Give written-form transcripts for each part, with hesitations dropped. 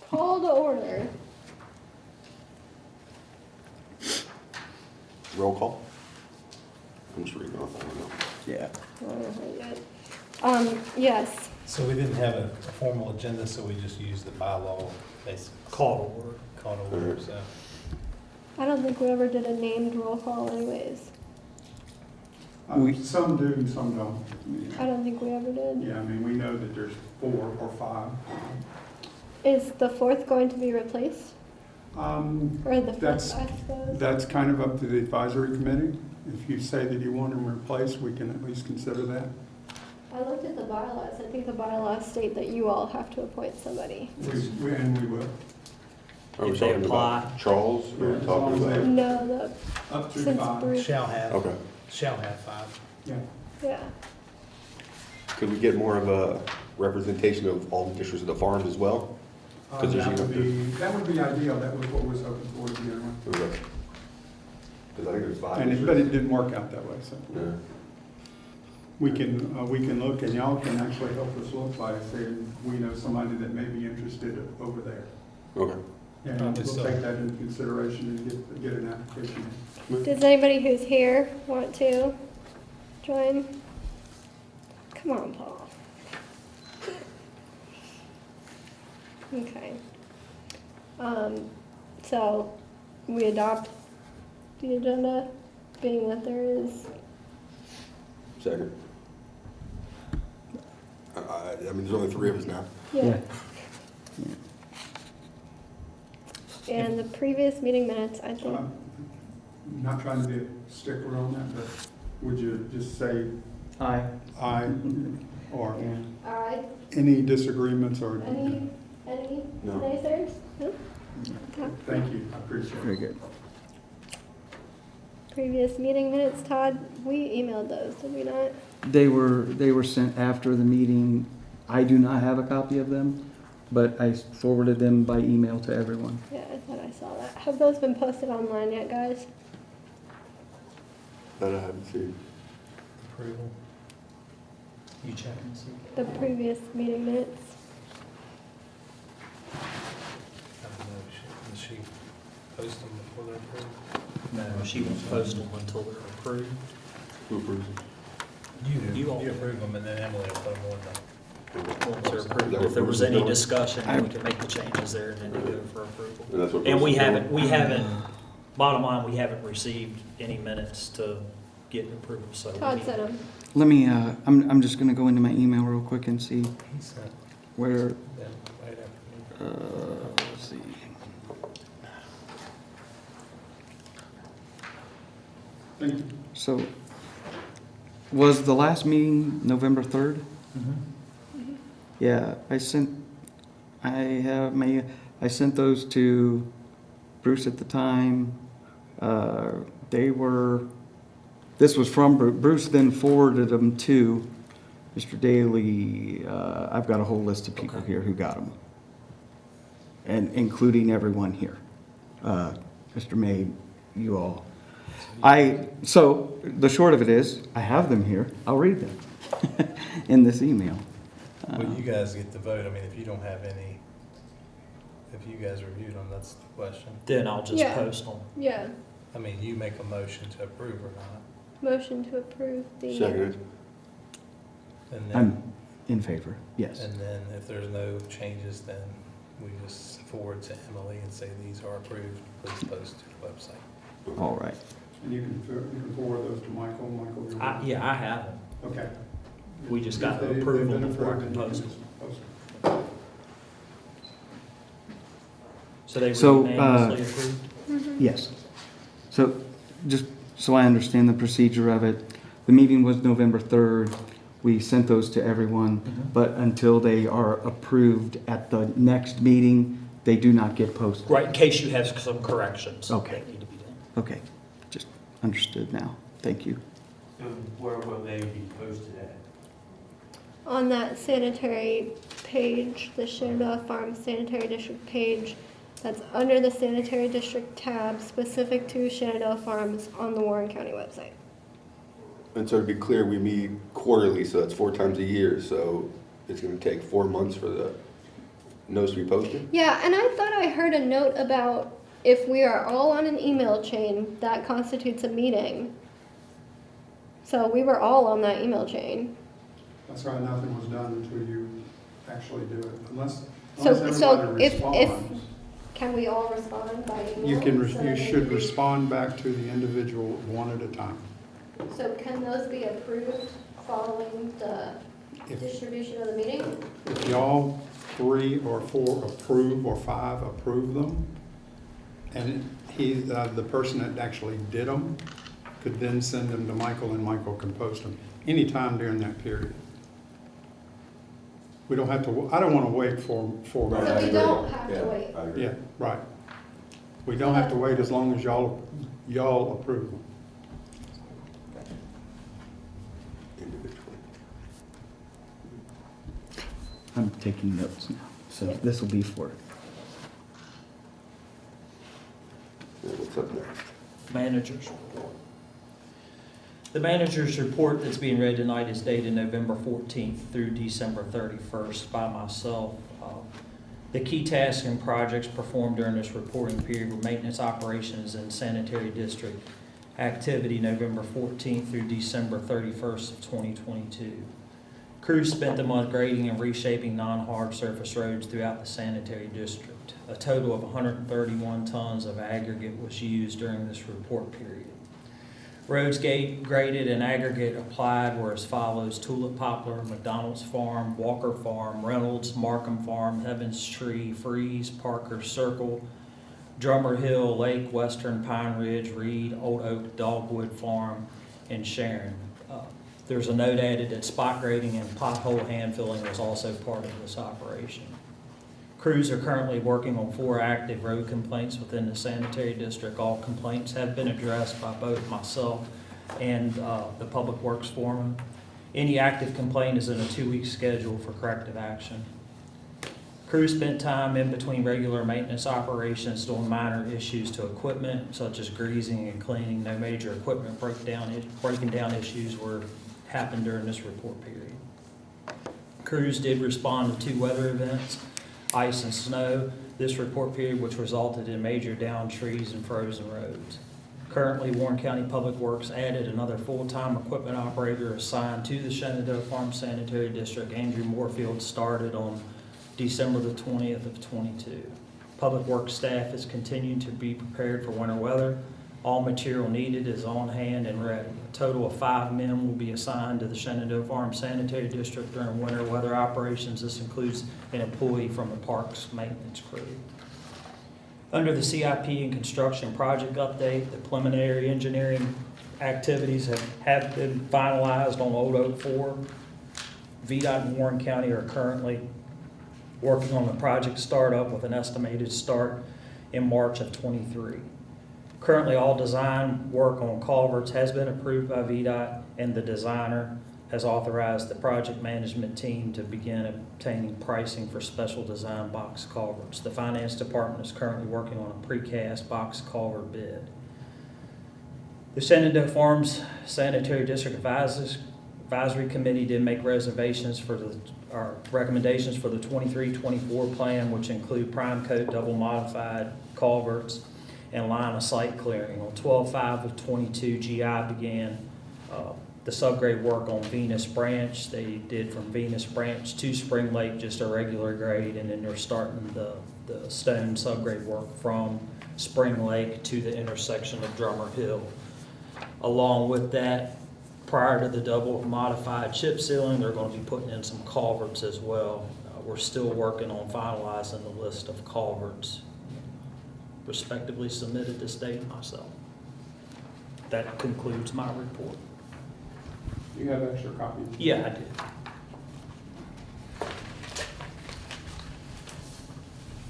Call to order. Roll call? I'm just reading off, I don't know. Yeah. Yes. So we didn't have a formal agenda, so we just used the bylaw, basically. Call to order. Call to order, so. I don't think we ever did a named roll call anyways. Some do and some don't. I don't think we ever did. Yeah, I mean, we know that there's 4 or 5. Is the fourth going to be replaced? Or the That's- fifth, I suppose? That's kind of up to the advisory committee. If you say that you want them replaced, we can at least consider that. I looked at the bylaws. I think the bylaws state that you all have to appoint somebody. And we will. Are we If they talking apply. about Charles? Or are Yeah, we as talking long as about? they- No, Up to Since 5. Bruce- Shall have, Okay. shall have 5. Yeah. yeah. Could we get more of a representation of all the districts of the farms as well? 'Cause there's, That you would be ideal. That was what we was hoping for to begin with. Okay. Because I think there's 5 But it districts. didn't work out that way, so. Yeah. We can look, and y'all can actually help us look by saying, we know somebody that may be interested over there. Okay. And Probably we'll so. take that into consideration and get an application. Does anybody who's here want to join? Come on, Paul. Okay. So we adopt the agenda, being that there is, Second. I mean, there's only 3 of us now. yeah. And the previous meeting minutes, I think, I'm not trying to be a stickler on that, but would you just say Aye. aye or aye. any disagreements or? Any No. naysayers? No? Okay. Thank you, I appreciate it. Very good. Previous meeting minutes, Todd, we emailed those, did we not? They were sent after the meeting. I do not have a copy of them, but I forwarded them by email to everyone. Yeah, I thought I saw that. Have those been posted online yet, guys? That I haven't seen. Approval. You check and see. The previous meeting minutes? I don't know, does she post them before they're approved? No, she won't post them until they're approved. Who approves it? You all- approve them, and then Emily will put them on the. Once they're approved. If there was any discussion, we can make the changes there and then they go for approval. And that's what. And we goes- haven't, bottom line, we haven't received any minutes to get approval, so. we Todd need- sent them. Let me, I'm just gonna go into my email real quick and see He sent where, them right after. let's see. Thank you. So, was the last meeting November 3rd? Mhm. Yeah, I sent those to Bruce at the time. This was from Bruce, then forwarded them to Mr. Daly. I've got a whole list of people Okay. here who got them. And including everyone here. Mr. May, you all. So the short of it is, I have them here. I'll read them in this email. Well, you guys get to vote. I mean, if you don't have any, if you guys reviewed them, that's the question. Then I'll just Yeah. post them. Yeah. I mean, you make a motion to approve or not. Motion to approve the. Seconded. And I'm then, in favor, yes. and then if there's no changes, then we just forward to Emily and say these are approved, please post to the website. All right. And you can forward those to Michael. Michael, you're. Yeah, I have them. Okay. We just got If to they've approve been them before I approved, can then you post can them. just post them. So they So, were unanimously approved? Mm-hmm. Yes. So, just so I understand the procedure of it, the meeting was November 3rd. We sent those to everyone, Mhm. but until they are approved at the next meeting, they do not get posted. Right, in case you have some corrections Okay. that need to be done. Okay, just understood now. Thank you. And where will they be posted at? On that sanitary page, the Shenandoah Farm Sanitary District page, that's under the Sanitary District tab specific to Shenandoah Farms on the Warren County website. And so to be clear, we meet quarterly, so that's 4 times a year, so it's gonna take 4 months for the notice to be posted? Yeah, and I thought I heard a note about if we are all on an email chain, that constitutes a meeting. So we were all on that email chain. That's why nothing was done until you actually do it, unless So everybody if responds. can we all respond by email? You can, So you that should maybe- respond back to the individual one at a time. So can those be approved following the If, distribution of the meeting? if y'all 3 or 4 approve, or 5 approve them, and the person that actually did them could then send them to Michael, and Michael can post them anytime during that period. We don't have to, I don't want to wait for, So we don't have to wait. I agree. yeah, right. We don't have to wait as long as y'all approve them. Individually. I'm taking notes now, so this will be for Yeah, what's up next? Managers report. The manager's report that's being read tonight is dated November 14th through December 31st by myself. The key tasks and projects performed during this reporting period were maintenance operations and sanitary district activity November 14th through December 31st of 2022. Crews spent the month grading and reshaping non-hard surface roads throughout the sanitary district. A total of 131 tons of aggregate was used during this report period. Roads graded and aggregate applied were as follows: Tulip Poplar, McDonald's Farm, Walker Farm, Reynolds, Markham Farm, Heavens Tree, Freeze, Parker Circle, Drummer Hill, Lake, Western Pine Ridge, Reed, Old Oak, Dogwood Farm, and Sharon. There's a note added that spot grading and pothole hand filling was also part of this operation. Crews are currently working on 4 active road complaints within the sanitary district. All complaints have been addressed by both myself and the Public Works foreman. Any active complaint is in a 2-week schedule for corrective action. Crews spent time in between regular maintenance operations doing minor issues to equipment such as greasing and cleaning. No major equipment breaking down issues happened during this report period. Crews did respond to 2 weather events, ice and snow, this report period, which resulted in major downed trees and frozen roads. Currently, Warren County Public Works added another full-time equipment operator assigned to the Shenandoah Farm Sanitary District. Andrew Moorfield started on December the 20th of 22. Public Works staff is continuing to be prepared for winter weather. All material needed is on hand and ready. A total of 5 men will be assigned to the Shenandoah Farm Sanitary District during winter weather operations. This includes an employee from the parks maintenance crew. Under the CIP and construction project update, the preliminary engineering activities have been finalized on Old Oak 4. VDOT and Warren County are currently working on the project startup with an estimated start in March of 23. Currently, all design work on culverts has been approved by VDOT, and the designer has authorized the project management team to begin obtaining pricing for special design box culverts. The finance department is currently working on a precast box culvert bid. The Shenandoah Farms Sanitary District Advisory Committee did make recommendations for the 23-24 plan, which include prime coat double modified culverts and line of sight clearing. On 12/5 of 22, GI began the subgrade work on Venus Branch. They did from Venus Branch to Spring Lake just a regular grade, and then they're starting the stone subgrade work from Spring Lake to the intersection of Drummer Hill. Along with that, prior to the double modified chip sealing, they're going to be putting in some culverts as well. We're still working on finalizing the list of culverts respectively submitted this date myself. That concludes my report. Do you have extra copies? Yeah, I did.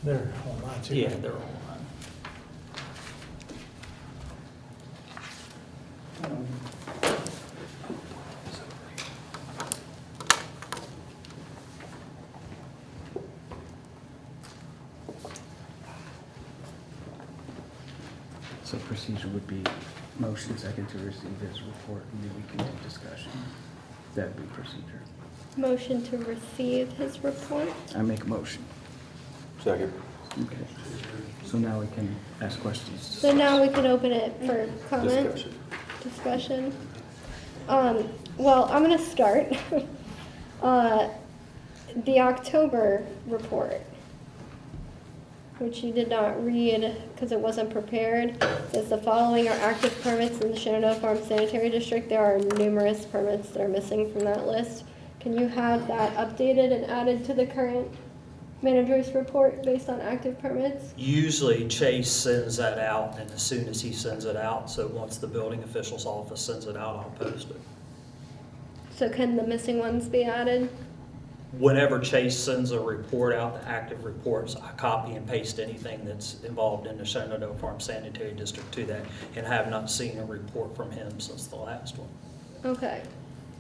They're online too. Yeah, they're online. So procedure would be motion second to receive his report, and then we can do discussion. That'd be procedure. Motion to receive his report. I make a motion. Second. Okay. So now we can ask questions. So now we can open it for comment, Discussion. discussion. Well, I'm gonna start. The October report, which you did not read because it wasn't prepared, says the following are active permits in the Shenandoah Farm Sanitary District. There are numerous permits that are missing from that list. Can you have that updated and added to the current manager's report based on active permits? Usually Chase sends that out, and as soon as he sends it out, so once the building official's office sends it out, I'll post it. So can the missing ones be added? Whenever Chase sends a report out, the active reports, I copy and paste anything that's involved in the Shenandoah Farm Sanitary District to that, and have not seen a report from him since the last one. Okay.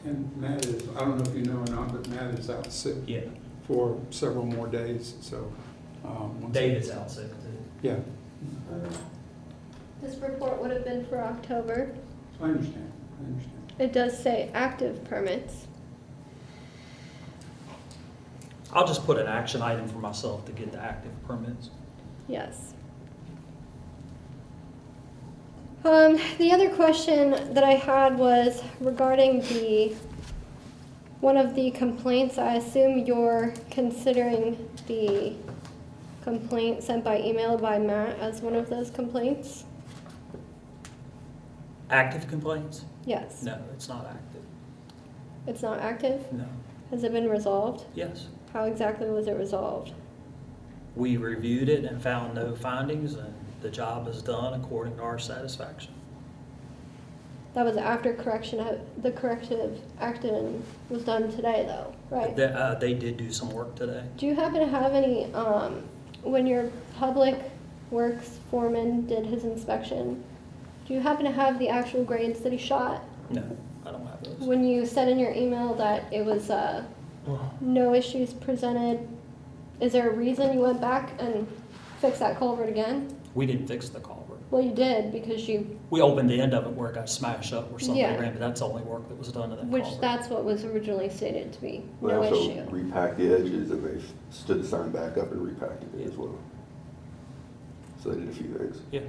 And Matt is, I don't know if you know or not, but Matt is out sick Yeah, for several more days, so. once- David's out sick too. Yeah, This report would have been for October. I understand. It does say active permits. I'll just put an action item for myself to get the active permits. Yes. The other question that I had was regarding one of the complaints. I assume you're considering the complaint sent by email by Matt as one of those complaints? Active complaints? Yes. No, it's not active. It's not active? No. Has it been resolved? Yes. How exactly was it resolved? We reviewed it and found no findings, and the job is done according to our satisfaction. That was after the corrective action was done today though, right? They did do some work today. Do you happen to have any, when your public works foreman did his inspection, do you happen to have the actual grades that he shot? No, I don't have those. When you said in your email that it was, no issues presented, is there a reason you went back and fixed that culvert again? We didn't fix the culvert. Well, you did because We opened the end of it where it got smashed up where somebody Yeah. ran, but that's the only work that was done to that which culvert. that's what was originally stated to be, They no also issue. repacked the edges and they stood the sign back up and repacked it as well. So they did a few things. Yeah.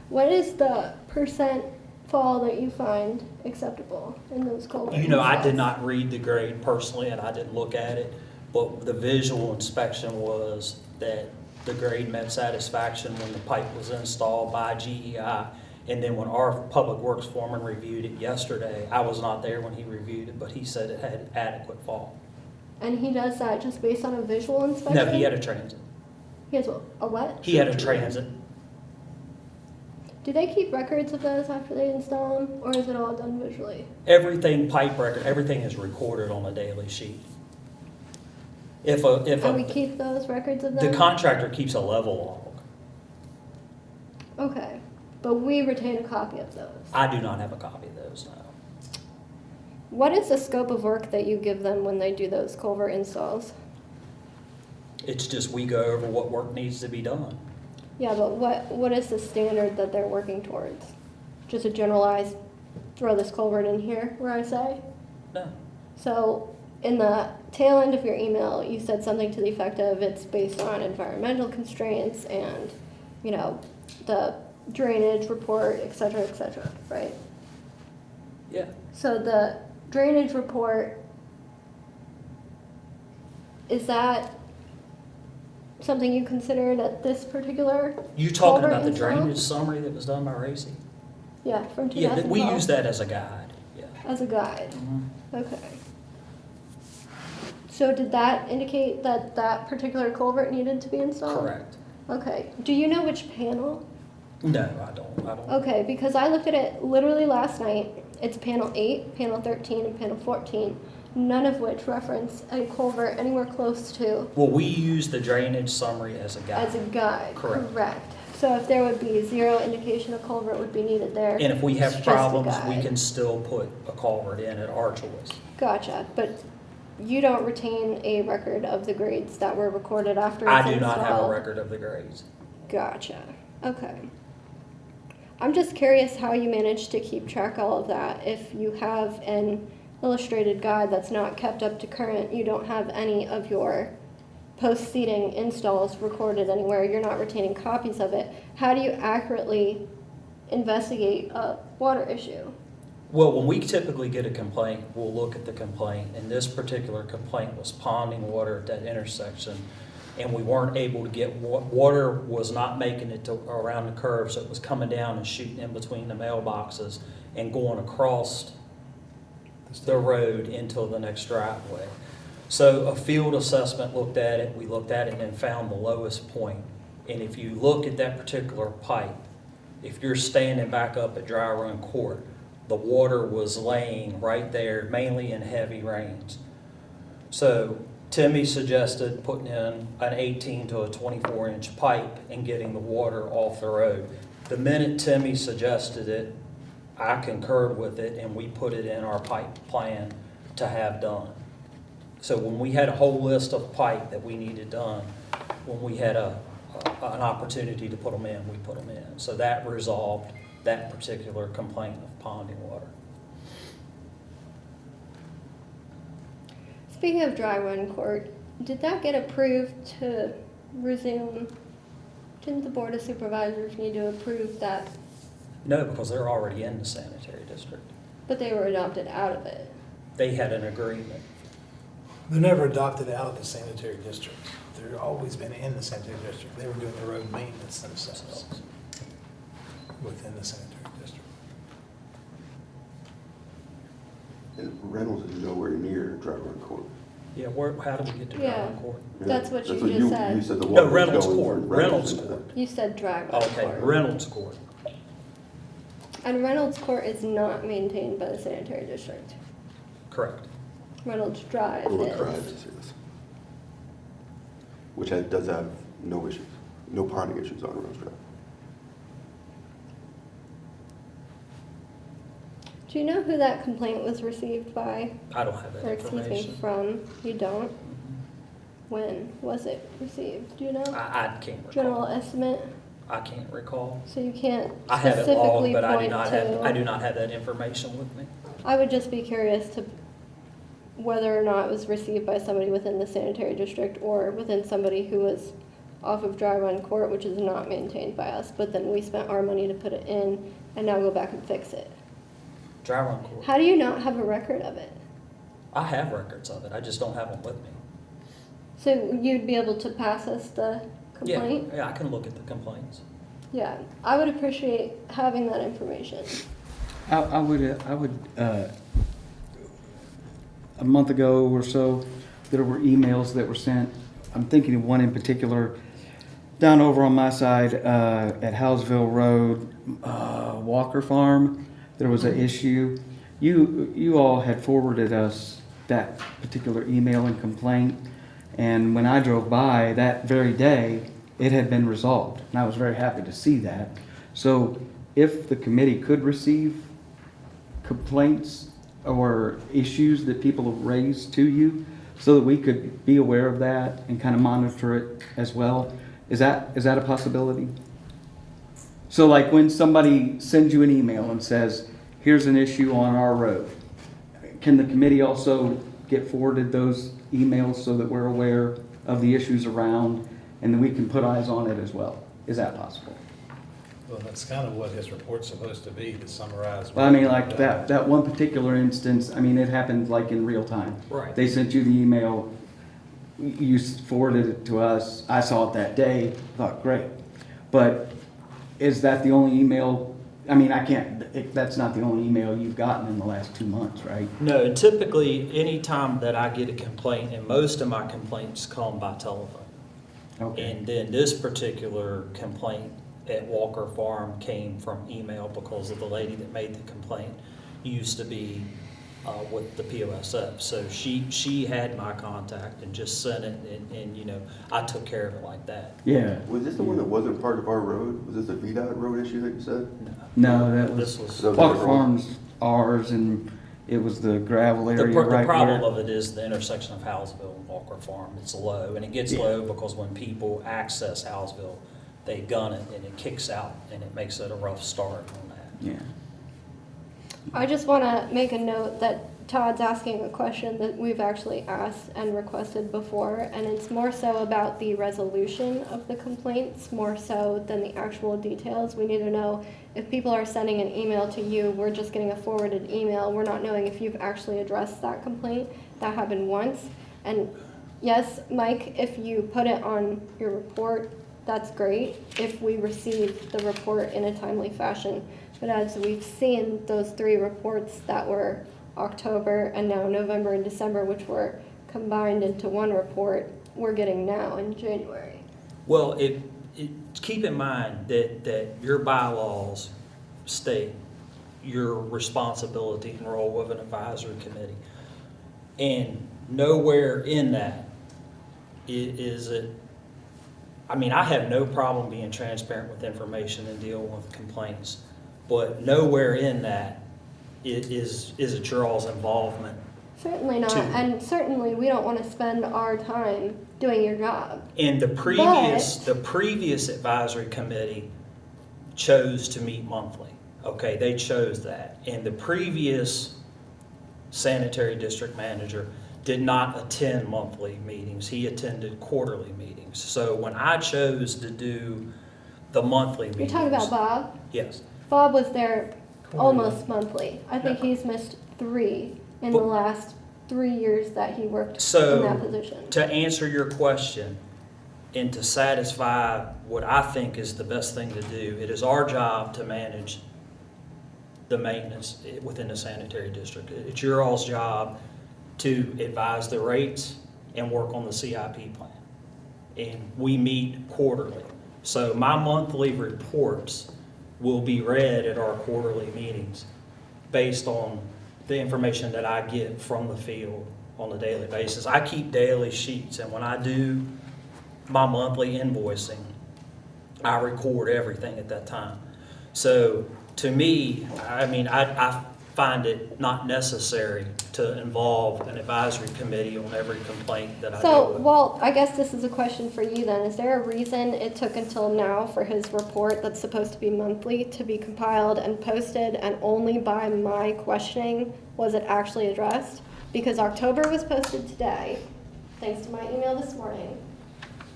What is the percent fall that you find acceptable in those culverts? You know, I did not read the grade personally, and I didn't look at it, but the visual inspection was that the grade met satisfaction when the pipe was installed by GEI. And then when our public works foreman reviewed it yesterday, I was not there when he reviewed it, but he said it had adequate fall. And he does that just based on a visual inspection? No, he had a transit. He has a what? He had a transit. Do they keep records of those after they install them, or is it all done visually? Everything, pipe record, everything is recorded on a daily sheet. And we keep those records of them? The contractor keeps a level log. Okay, but we retain a copy of those. I do not have a copy of those, no. What is the scope of work that you give them when they do those culvert installs? It's just we go over what work needs to be done. Yeah, but what is the standard that they're working towards? Just a generalized, throw this culvert in here, where I say? No. So, in the tail end of your email, you said something to the effect of it's based on environmental constraints and, you know, the drainage report, et cetera, right? Yeah. So the drainage report, is that something you considered at this particular? You talking culvert about the install? drainage summary that was done by Racy? Yeah, from Yeah, 2012. we use that as a guide, yeah. As a guide, okay. So did that indicate that that particular culvert needed to be installed? Correct. Okay, do you know which panel? No, I don't. Okay, because I looked at it literally last night. It's panel 8, panel 13, and panel 14, none of which reference a culvert anywhere close to Well, we use the drainage summary as a guide. as a guide. Correct. So if there would be zero indication a culvert would be needed there. And if we it's have just a problems, we guide. can still put a culvert in at our choice. Gotcha, but you don't retain a record of the grades that were recorded after it's I do not have a installed? record of the grades. Gotcha, okay. I'm just curious how you managed to keep track of all of that. If you have an illustrated guide that's not kept up to current, you don't have any of your post-seeding installs recorded anywhere, you're not retaining copies of it. How do you accurately investigate a water issue? Well, when we typically get a complaint, we'll look at the complaint, and this particular complaint was ponding water at that intersection, and we weren't able to get, water was not making it to around the curve, so it was coming down and shooting in between the mailboxes and going across the road into the next driveway. So a field assessment looked at it, we looked at it and found the lowest point. And if you look at that particular pipe, if you're standing back up at Dry Run Court, the water was laying right there, mainly in heavy rains. So Timmy suggested putting in an 18 to a 24-inch pipe and getting the water off the road. The minute Timmy suggested it, I concurred with it, and we put it in our pipe plan to have done. So when we had a whole list of pipe that we needed done, when we had an opportunity to put them in, we put them in. So that resolved that particular complaint of ponding water. Speaking of Dry Run Court, did that get approved to resume? Didn't the Board of Supervisors need to approve that? No, because they're already in the sanitary district. But they were adopted out of it. They had an agreement. They're never adopted out of the sanitary district. They've always been in the sanitary district. They were doing their own maintenance themselves within the sanitary district. And Reynolds is nowhere near Dry Run Court. Yeah, how do we get to Yeah. Dry Run Court? That's what you just You said. said the No, water was Reynolds going Court, from Reynolds into Court. You said Dry Run Okay, Court. Reynolds Court. And Reynolds Court is not maintained by the sanitary district. Correct. Reynolds Drive Reynolds is. Drive is, yes. Which does have no issues, no ponding issues on Reynolds Drive. Do you know who that complaint was received by? I don't have Or that excuse me, information. from? You don't? When was it received? Do you know? I can't recall. General estimate? I can't recall. So you can't I have it specifically logged, but I do point not have, I do to. not have that information with me. I would just be curious to whether or not it was received by somebody within the sanitary district or within somebody who was off of Dry Run Court, which is not maintained by us, but then we spent our money to put it in and now go back and fix it. Dry Run Court. How do you not have a record of it? I have records of it, I just don't have them with me. So you'd be able to pass us the complaint? Yeah, I can look at the complaints. Yeah, I would appreciate having that information. I would, a month ago or so, there were emails that were sent. I'm thinking of one in particular, down over on my side, at Houseville Road, Walker Farm, there was an issue. You all had forwarded us that particular email and complaint, and when I drove by that very day, it had been resolved, and I was very happy to see that. So if the committee could receive complaints or issues that people have raised to you, so that we could be aware of that and kind of monitor it as well, is that a possibility? So like when somebody sends you an email and says, here's an issue on our road, can the committee also get forwarded those emails so that we're aware of the issues around and then we can put eyes on it as well? Is that possible? Well, that's kind of what his report's supposed to be, to summarize. Well, I mean, like that one particular instance, I mean, it happened like in real time. Right. They sent you the email, you forwarded it to us, I saw it that day, thought, great. But is that the only email, I mean, that's not the only email you've gotten in the last 2 months, right? No, and typically, anytime that I get a complaint, and most of my complaints come by telephone. Okay. And then this particular complaint at Walker Farm came from email because of the lady that made the complaint used to be with the POSF. So she had my contact and just sent it, and you know, I took care of it like that. Yeah, Was this the one that wasn't part of our road? Was this a VDOT road issue that you said? no, that This was, was, So- Walker Farms ours, and it was the gravel the area right problem where. of it is the intersection of Houseville and Walker Farm. It's low, and it gets low because when people access Houseville, they gun it and it kicks out, and it makes it a rough start on that. Yeah, I just want to make a note that Todd's asking a question that we've actually asked and requested before, and it's more so about the resolution of the complaints, more so than the actual details. We need to know if people are sending an email to you, we're just getting a forwarded email, we're not knowing if you've actually addressed that complaint. That happened once, and yes, Mike, if you put it on your report, that's great, if we receive the report in a timely fashion. But as we've seen, those 3 reports that were October and now November and December, which were combined into one report, we're getting now in January. Well, keep in mind that your bylaws state your responsibility and role with an advisory committee. And nowhere in that is it, I mean, I have no problem being transparent with information and dealing with complaints, but nowhere in that is it your all's involvement. Certainly not, and certainly we don't want to spend our time doing your job. And the previous advisory committee chose to meet monthly. Okay, they chose that. And the previous sanitary district manager did not attend monthly meetings. He attended quarterly meetings. So when I chose to do the monthly meetings. You're talking about Bob? Yes. Bob was there almost monthly. I think he's missed 3 in the last 3 years that he worked in that position. To answer your question and to satisfy what I think is the best thing to do, it is our job to manage the maintenance within the sanitary district. It's your all's job to advise the rates and work on the CIP plan. And we meet quarterly. So my monthly reports will be read at our quarterly meetings based on the information that I get from the field on a daily basis. I keep daily sheets, and when I do my monthly invoicing, I record everything at that time. So to me, I mean, I find it not necessary to involve an advisory committee on every complaint that I deal So, with. well, I guess this is a question for you then. Is there a reason it took until now for his report that's supposed to be monthly to be compiled and posted, and only by my questioning was it actually addressed? Because October was posted today, thanks to my email this morning.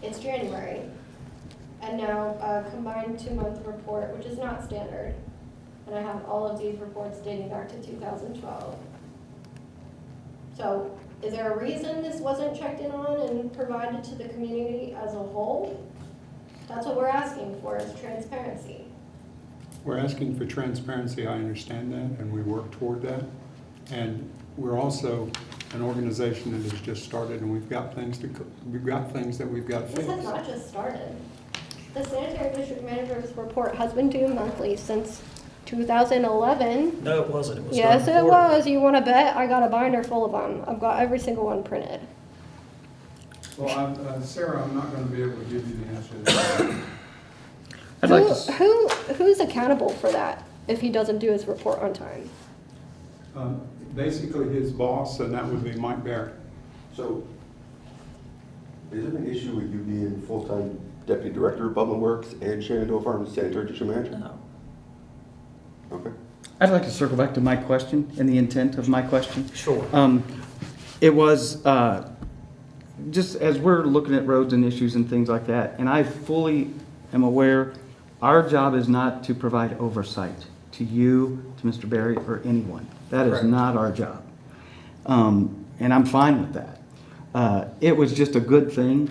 It's January. And now a combined 2-month report, which is not standard. And I have all of these reports dating back to 2012. So is there a reason this wasn't checked in on and provided to the community as a whole? That's what we're asking for, is transparency. We're asking for transparency, I understand that, and we work toward that. And we're also an organization that has just started, and we've got things that we've got to fix. This has not just started. The sanitary district manager's report has been due monthly since 2011. No, it wasn't. It was Yes, done it quarterly. was. You want to bet? I got a binder full of them. I've got every single one printed. Well, Sarah, I'm not going to be able to give you the answer to that. I'd like to, Who's accountable for that if he doesn't do his report on time? Basically, his boss, and that would be Mike Barrett. So, is there an issue with you being full-time deputy director of Public Works and Shenandoah Farms sanitary district manager? No. Okay. I'd like to circle back to my question and the intent of my question. Sure. It was, just as we're looking at roads and issues and things like that, and I fully am aware, our job is not to provide oversight to you, to Mr. Berry, or anyone. That is Correct. not our job. And I'm fine with that. It was just a good thing.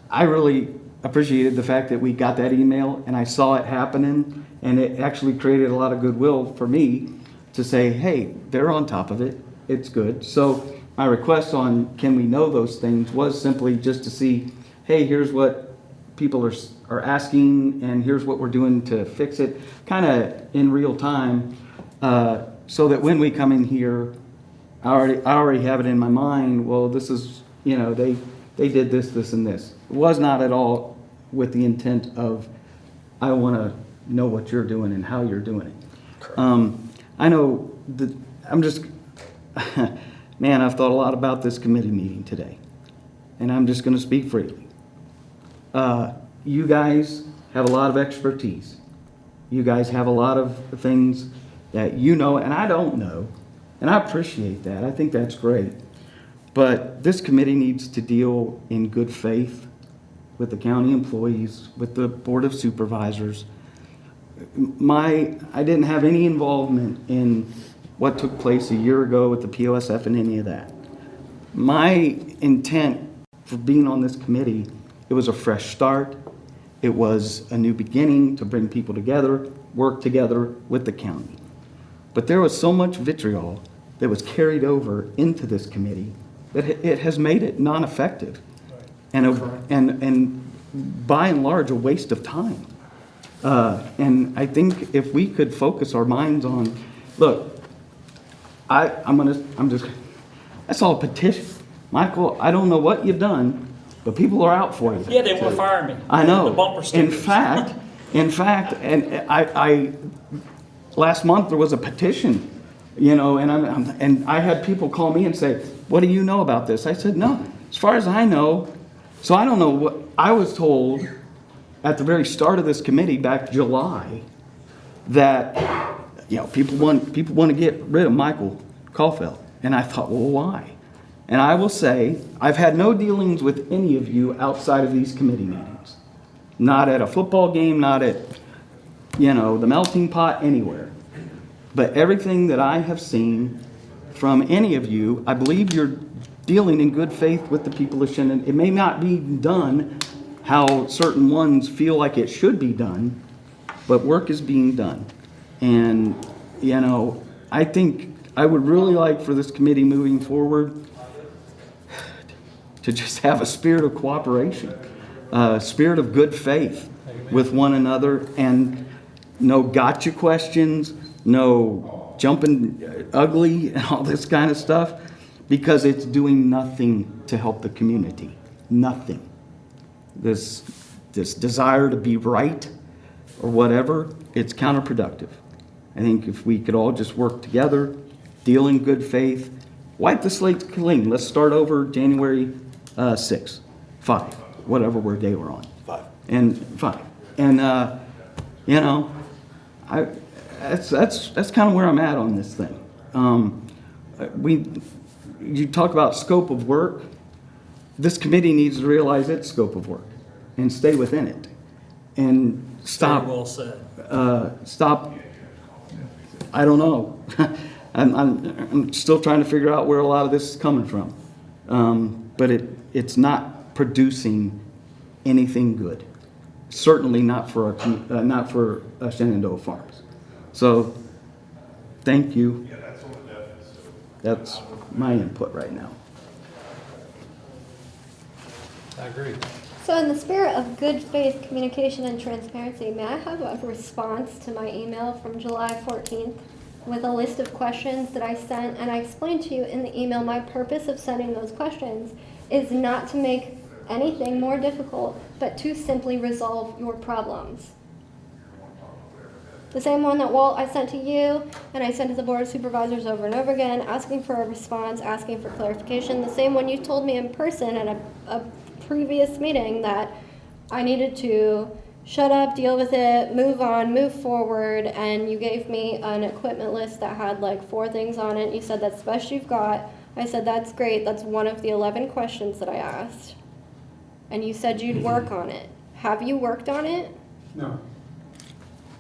I really appreciated the fact that we got that email and I saw it happening, and it actually created a lot of goodwill for me to say, hey, they're on top of it. It's good. So my request on can we know those things was simply just to see, hey, here's what people are asking, and here's what we're doing to fix it, kind of in real time, so that when we come in here, I already have it in my mind, well, this is, you know, they did this, this, and this. It was not at all with the intent of, I want to know what you're doing and how you're doing it. Correct. I know that, I'm just, man, I've thought a lot about this committee meeting today, and I'm just going to speak freely. You guys have a lot of expertise. You guys have a lot of things that you know, and I don't know. And I appreciate that. I think that's great. But this committee needs to deal in good faith with the county employees, with the Board of Supervisors. I didn't have any involvement in what took place a year ago with the POSF and any of that. My intent for being on this committee, it was a fresh start. It was a new beginning to bring people together, work together with the county. But there was so much vitriol that was carried over into this committee that it has made it non-effective and by and large a waste of time. And I think if we could focus our minds on, look, I saw a petition. Michael, I don't know what you've done, but people are out for you. Yeah, they want to fire me. I know. The bumper stickers. In fact, and I last month there was a petition, and I had people call me and say, "What do you know about this?" I said, "No, as far as I know." So I don't know what I was told at the very start of this committee back July that people want to get rid of Michael Caulfield, and I thought, well, why? And I will say, I've had no dealings with any of you outside of these committee meetings. Not at a football game, not at, the melting pot, anywhere. But everything that I have seen from any of you, I believe you're dealing in good faith with the people of Shenandoah. It may not be done how certain ones feel like it should be done, but work is being done. And, I think I would really like for this committee moving forward to just have a spirit of cooperation, a spirit of good faith with one another, and no gotcha questions, no jumping ugly and all this kind of stuff, because it's doing nothing to help the community. Nothing. This desire to be right or whatever, it's counterproductive. I think if we could all just work together, deal in good faith, wipe the slate clean. Let's start over January 6, 5, whatever day we're on. 5. And 5. And, that's kind of where I'm at on this thing. You talk about scope of work. This committee needs to realize its scope of work and stay within it. And stop. Very well said. Stop. I don't know. I'm still trying to figure out where a lot of this is coming from. But it's not producing anything good. Certainly not for Shenandoah Farms. So, thank you. That's my input right now. I agree. So in the spirit of good faith communication and transparency, may I have a response to my email from July 14th with a list of questions that I sent? And I explained to you in the email my purpose of sending those questions is not to make anything more difficult, but to simply resolve your problems. The same one that Walt I sent to you, and I sent to the Board of Supervisors over and over again, asking for a response, asking for clarification. The same one you told me in person at a previous meeting that I needed to shut up, deal with it, move on, move forward, and you gave me an equipment list that had like 4 things on it. You said, that's the best you've got. I said, that's great. That's one of the 11 questions that I asked. And you said you'd work on it. Have you worked on it? No.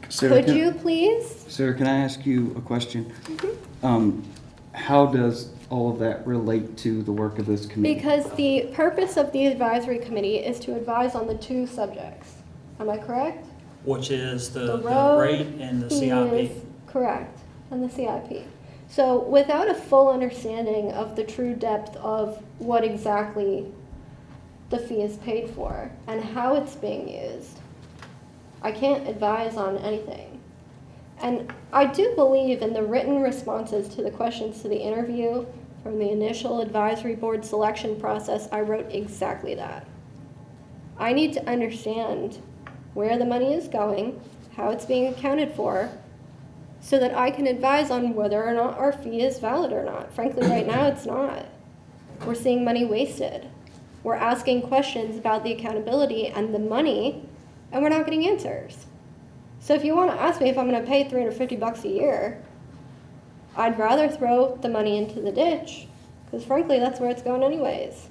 Sarah, Could you please? Sarah, can I ask you a question? Mm-hmm. How does all of that relate to the work of this committee? Because the purpose of the advisory committee is to advise on the 2 subjects. Am I correct? Which is the road rate and the CIP. is correct, and the CIP. So without a full understanding of the true depth of what exactly the fee is paid for and how it's being used, I can't advise on anything. And I do believe in the written responses to the questions to the interview from the initial advisory board selection process. I wrote exactly that. I need to understand where the money is going, how it's being accounted for, so that I can advise on whether or not our fee is valid or not. Frankly, right now it's not. We're seeing money wasted. We're asking questions about the accountability and the money, and we're not getting answers. So if you want to ask me if I'm going to pay $350 a year, I'd rather throw the money into the ditch, because frankly, that's where it's going anyways.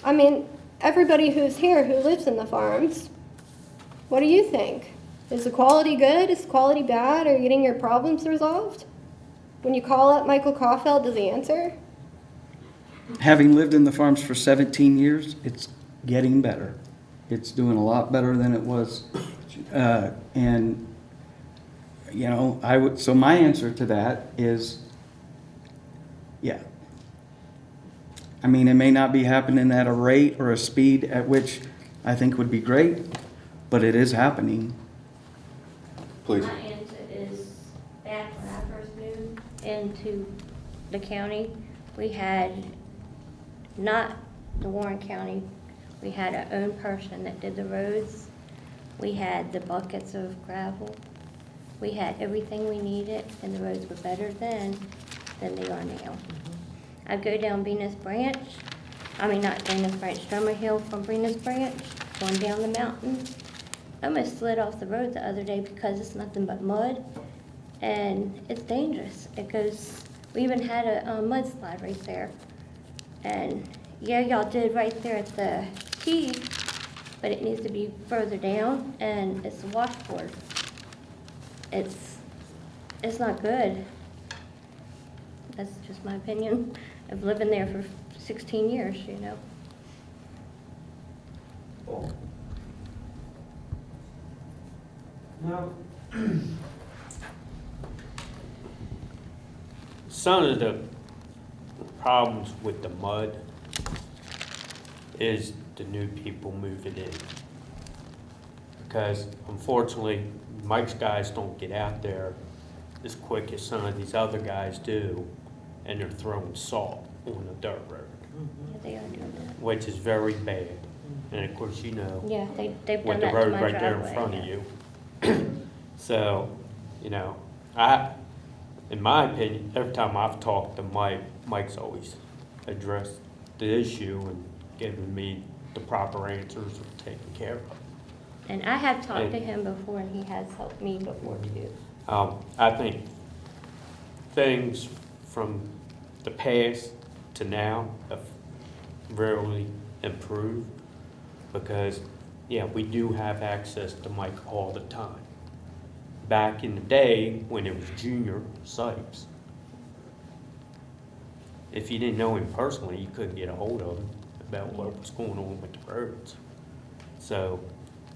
I mean, everybody who's here who lives in the farms, what do you think? Is the quality good? Is the quality bad? Are you getting your problems resolved? When you call up Michael Caulfield, does he answer? Having lived in the farms for 17 years, it's getting better. It's doing a lot better than it was. And, you know, so my answer to that is, yeah. I mean, it may not be happening at a rate or a speed at which I think would be great, but it is happening. Please. My answer is, back when I first moved into the county, we had, not the Warren County, we had our own person that did the roads. We had the buckets of gravel. We had everything we needed, and the roads were better then than they are now. I go down Venus Branch, not Venus Branch, Drummer Hill from Venus Branch, going down the mountain. I almost slid off the road the other day because it's nothing but mud, and it's dangerous. We even had a mudslide right there. And yeah, y'all did right there at the key, but it needs to be further down, and it's a washboard. It's not good. That's just my opinion. I've lived in there for 16 years, you know. Now, some of the problems with the mud is the new people moving in. Because unfortunately, Mike's guys don't get out there as quick as some of these other guys do, and they're throwing salt on the dirt road, Yeah, they are doing that. which is very bad. And of course, you know, Yeah, they've with done the that to road my right there in driveway, front yeah. of you. So, you know, in my opinion, every time I've talked to Mike, Mike's always addressed the issue and given me the proper answers and taken care of. And I have talked to him before, and he has helped me before too. I think things from the past to now have really improved because, yeah, we do have access to Mike all the time. Back in the day, when it was junior sites, if you didn't know him personally, you couldn't get a hold of him about what was going on with the roads. So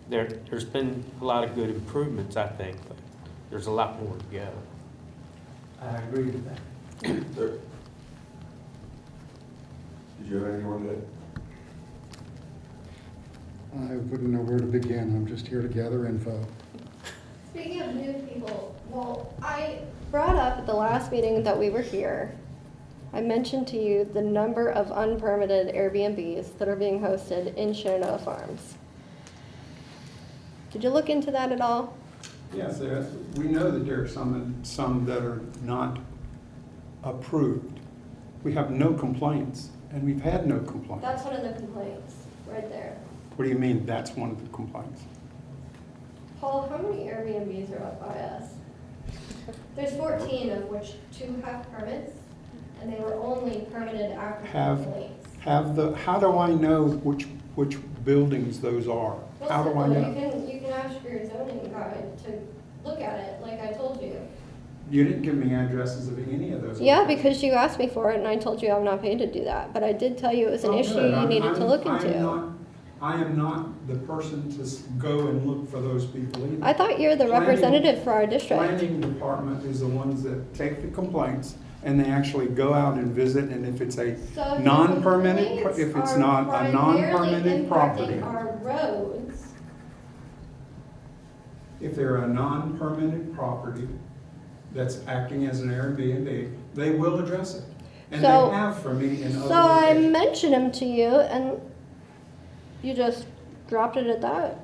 there's been a lot of good improvements, I think, but there's a lot more to go. I agree with that. Sir? Did you have anything on that? I wouldn't know where to begin. I'm just here to gather info. Speaking of new people, well, I brought up at the last meeting that we were here, I mentioned to you the number of unpermitted Airbnbs that are being hosted in Shenandoah Farms. Did you look into that at all? Yes, we know that there are some that are not approved. We have no complaints, and we've had no complaints. That's one of the complaints, right there. What do you mean, that's one of the complaints? Paul, how many Airbnbs are up by us? There's 14, of which 2 have permits, and they were only permitted after complaints. How do I know which buildings those are? How do I know? You can ask your zoning guy to look at it, like I told you. You didn't give me addresses of any of those. Yeah, locations. because you asked me for it, and I told you I'm not paid to do that, but I did tell you it was an Oh, issue good. you needed to look into. I am not the person to go and look for those people either. I thought you were the Planning- representative for our district. Planning department is the ones that take the complaints and they actually go out and visit, and if it's a So if the non-permitted, complaints if it's are not a non-permitted primarily property, impacting our roads, if they're a non-permitted property that's acting as an Airbnb, they will address it. And they So- have for me in other so I locations. mentioned them to you, and you just dropped it at that.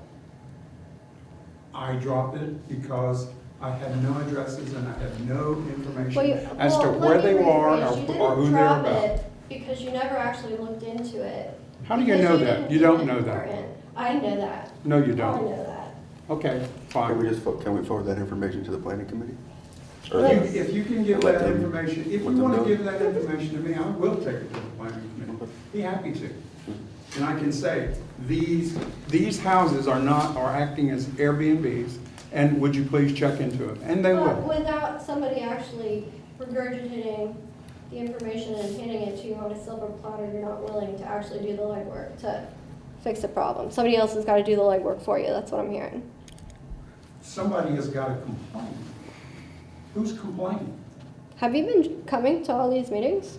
I dropped it because I had no addresses and I had no Well, information as to well, where let me they are rephrase. You or who didn't they're drop about. it because you never actually looked into it. How do you Because know you that? didn't You deem don't it know that. important. I know that. No, you I don't. know that. Okay, Can we fine. just, can we forward that information to the planning committee? Or Yes. If you can give Let that them- information, if you let them want know. to give that information to me, I will take it to the planning committee. Be happy to. And I can say, these houses are acting as Airbnbs, and would you please check into it? And they But will. without somebody actually regurgitating the information and handing it to you on a silver platter, you're not willing to actually do the legwork to fix the problem. Somebody else has got to do the legwork for you, that's what I'm hearing. Somebody has got to complain. Who's complaining? Have you been coming to all these meetings?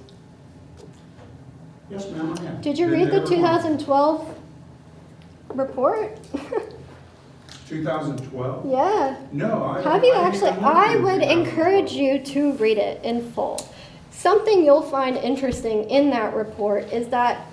Yes, ma'am, I have. Did you Been read the there every month. 2012 report? 2012? Yeah. No, I. Have you I didn't actually? even look I at would 2012. encourage you to read it in full. Something you'll find interesting in that report is that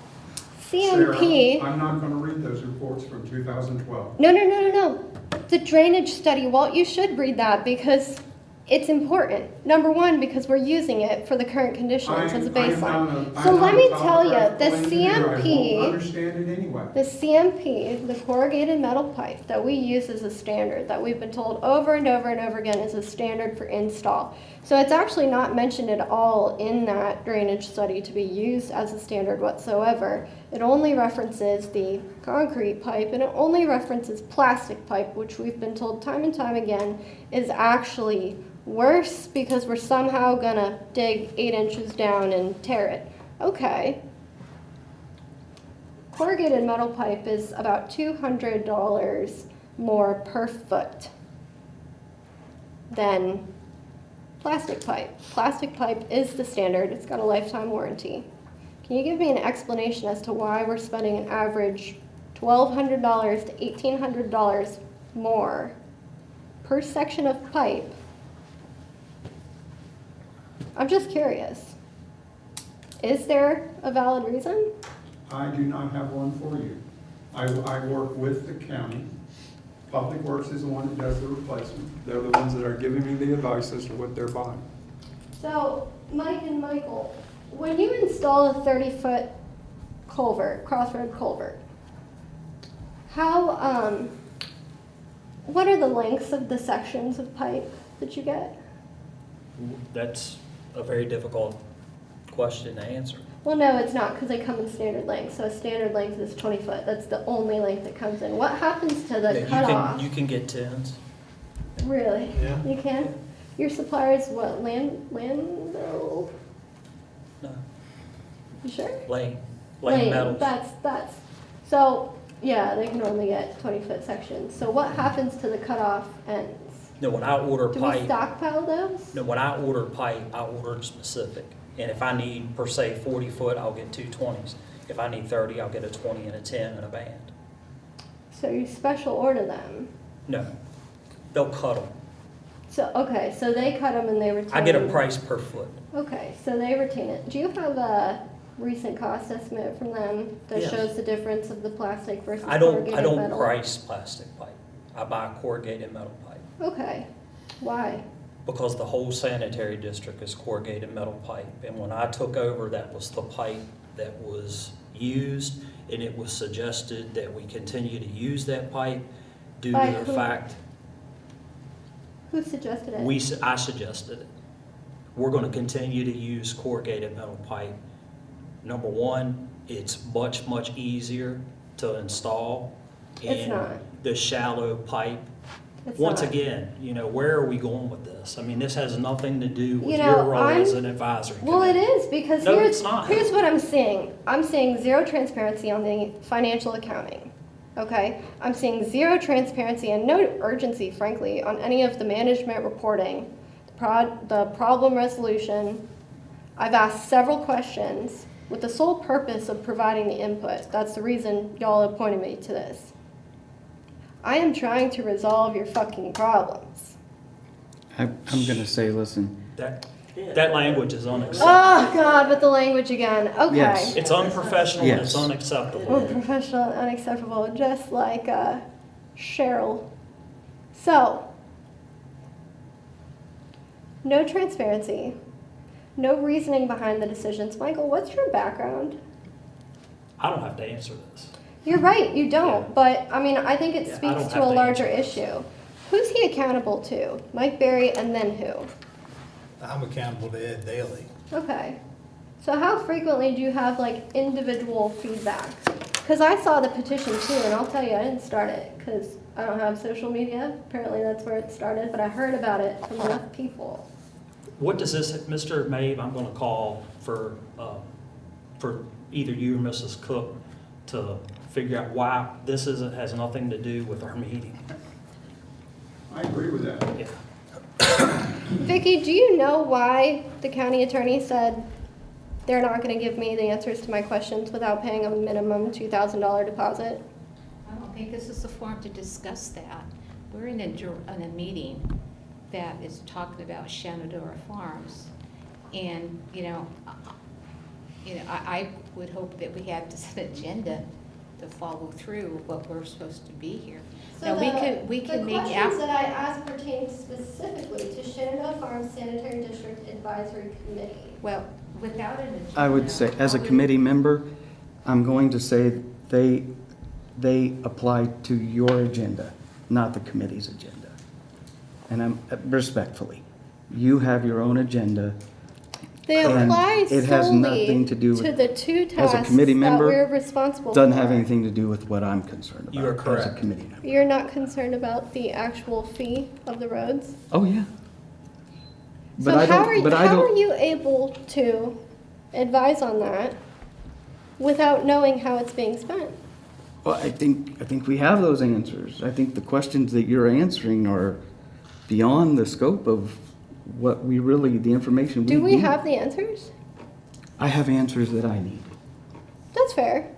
CMP. Sarah, I'm not going to read those reports from 2012. No. The drainage study, Walt, you should read that because it's important. Number one, because we're using it for the current conditions as a baseline. So let me tell you, the I won't CMP, understand it anyway. the CMP, the corrugated metal pipe that we use as a standard, that we've been told over and over and over again is a standard for install. So it's actually not mentioned at all in that drainage study to be used as a standard whatsoever. It only references the concrete pipe and it only references plastic pipe, which we've been told time and time again is actually worse because we're somehow gonna dig 8 inches down and tear it. Okay. Corrugated metal pipe is about $200 more per foot than plastic pipe. Plastic pipe is the standard. It's got a lifetime warranty. Can you give me an explanation as to why we're spending an average $1,200 to $1,800 more per section of pipe? I'm just curious. Is there a valid reason? I do not have one for you. I work with the county. Public Works is the one that does the replacement. They're the ones that are giving me the advice as to what they're buying. So, Mike and Michael, when you install a 30-foot culvert, crossroad culvert, how, what are the lengths of the sections of pipe that you get? That's a very difficult question to answer. Well, no, it's not, because they come in standard lengths. So a standard length is 20 foot. That's the only length that comes in. What happens to the cutoff? You can get 10s. Really? Yeah. You can? Your supplier is what, Landville? No, You sure? Lane metals. That's, so, yeah, they can only get 20-foot sections. So what happens to the cutoff ends? No, when I order Do we pipe, stockpile those? no, when I order pipe, I order specific. And if I need, per se, 40 foot, I'll get 2 20s. If I need 30, I'll get a 20 and a 10 and a band. So you special order them? No, they'll cut them. So, okay, so they cut them and they retain. I get a price per foot. Okay, so they retain it. Do you have a recent cost estimate from them that Yes. shows the difference of the plastic versus I corrugated don't metal? price plastic pipe. I buy corrugated metal pipe. Okay, why? Because the whole sanitary district is corrugated metal pipe. And when I took over, that was the pipe that was used, and it was suggested that we continue to use that pipe due By to the who? fact, Who suggested it? I suggested it. We're gonna continue to use corrugated metal pipe. Number one, it's much, much easier to install. It's and not. The shallow pipe. It's Once not. again, where are we going with this? I mean, this has nothing to do with You know, your role as I'm- an advisory Well, it committee. is, because No, here's, it's not. here's what I'm seeing. I'm seeing zero transparency on the financial accounting, okay? I'm seeing zero transparency and no urgency, frankly, on any of the management reporting, the problem resolution. I've asked several questions with the sole purpose of providing the input. That's the reason y'all appointed me to this. I am trying to resolve your fucking problems. I'm gonna say, listen, That language is unacceptable. Oh, God, with the language again. Okay. Yes. It's unprofessional and it's Yes. unacceptable. Unprofessional and unacceptable, just like Cheryl. So, no transparency, no reasoning behind the decisions. Michael, what's your background? I don't have to answer this. You're right, you don't, but, I mean, I think it Yeah, I speaks don't to have a the larger answer. issue. Who's he accountable to? Mike Berry and then who? I'm accountable to Ed daily. Okay. So how frequently do you have like individual feedback? Because I saw the petition too, and I'll tell you, I didn't start it because I don't have social media. Apparently that's where it started, but I heard about it from enough people. What does this, Mr. Mabe, I'm gonna call for either you or Mrs. Cook to figure out why this has nothing to do with our meeting. I agree with that. Yeah. Vicki, do you know why the county attorney said they're not going to give me the answers to my questions without paying a minimum $2,000 deposit? I don't think this is the forum to discuss that. We're in a meeting that is talking about Shenandoah Farms. And, I would hope that we have this agenda to follow through what we're supposed to be here. Now, we can make. The questions that I asked pertain specifically to Shenandoah Farms Sanitary District Advisory Committee. Well, without an agenda. I would say, as a how would- committee member, I'm going to say they apply to your agenda, not the committee's agenda. And I'm, respectfully, you have your own agenda. They And apply it has solely nothing to do with- the two as a tasks committee that member, we're responsible for. Doesn't have anything to do with what I'm concerned about. You are As a correct. committee member. You're not concerned about the actual fee of the roads? Oh, yeah. So how are you able to advise on that without knowing how it's being spent? Well, I think we have those answers. I think the questions that you're answering are beyond the scope of what we really, the information we need. Do we have the answers? I have answers that I need. That's fair.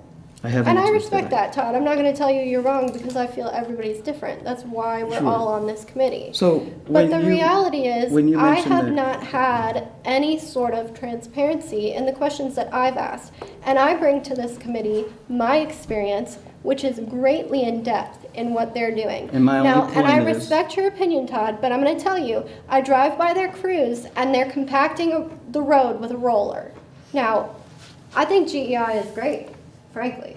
I have And I answers respect that, Todd. I'm not going to tell you you're wrong because I feel everybody's different. That's why we're Sure. all on this committee. So But when the you- reality is, when you I mentioned have that- not had any sort of transparency in the questions that I've asked. And I bring to this committee my experience, which is greatly in depth in what they're doing. And my only Now, and I point is- respect your opinion, Todd, but I'm going to tell you, I drive by their crews and they're compacting the road with a roller. Now, I think GEI is great, frankly.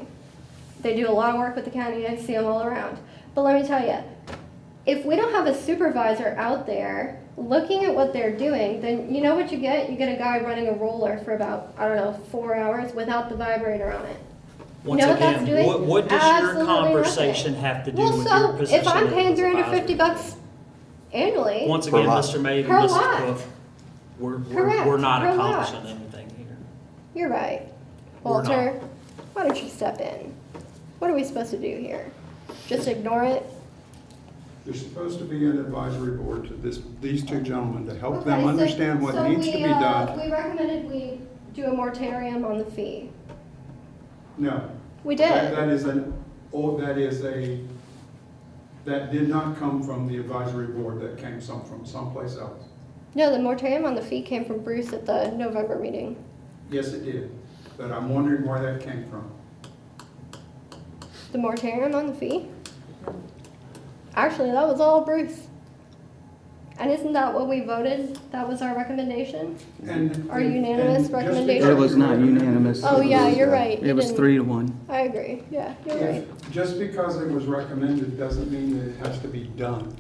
They do a lot of work with the county. I see them all around. But let me tell you, if we don't have a supervisor out there looking at what they're doing, then you know what you get? You get a guy running a roller for about, 4 hours without the vibrator on it. Once know what that's again, doing? what does your Absolutely conversation nothing. have to do Well, with so your position? if I'm as paying an $350 advisor? annually, Once Per again, lot. Mr. Mabe Per and Mrs. lot. Cook, we're Correct, not per lot. accomplishing anything here. you're right. We're not. Walter, why don't you step in? What are we supposed to do here? Just ignore it? There's supposed to be an advisory board to these two gentlemen to help Okay, them so- understand what so needs to be done. We recommended we do a moratorium on the fee. No. We did. That did not come from the advisory board, that came from someplace else. No, the moratorium on the fee came from Bruce at the November meeting. Yes, it did, but I'm wondering where that came from. The moratorium on the fee? Actually, that was all Bruce. And isn't that what we voted? That was our recommendation? Our unanimous just recommendation? because It was you not recommended- unanimous. Oh, yeah, you're right. You It was didn't- 3-1. I agree. Yeah, you're right. Just because it was recommended doesn't mean that it has to be done.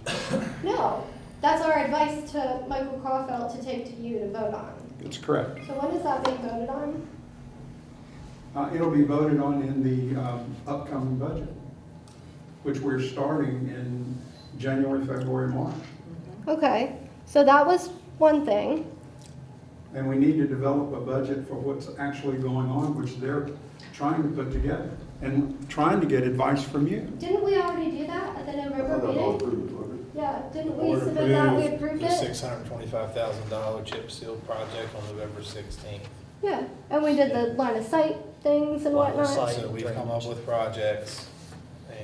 No, that's our advice to Michael Caulfield to take to you to vote on. It's correct. So when is that being voted on? It'll be voted on in the upcoming budget, which we're starting in January, February, March. Okay, so that was one thing. And we need to develop a budget for what's actually going on, which they're trying to put together, and trying to get advice from you. Didn't we already do that at the I November thought that was all meeting? approved, wasn't it? Yeah, didn't we Board submit that? We approved the it? $625,000 chip seal project on November 16th. Yeah, and we did the line of sight things and Line of whatnot. sight. So we've come up with projects, and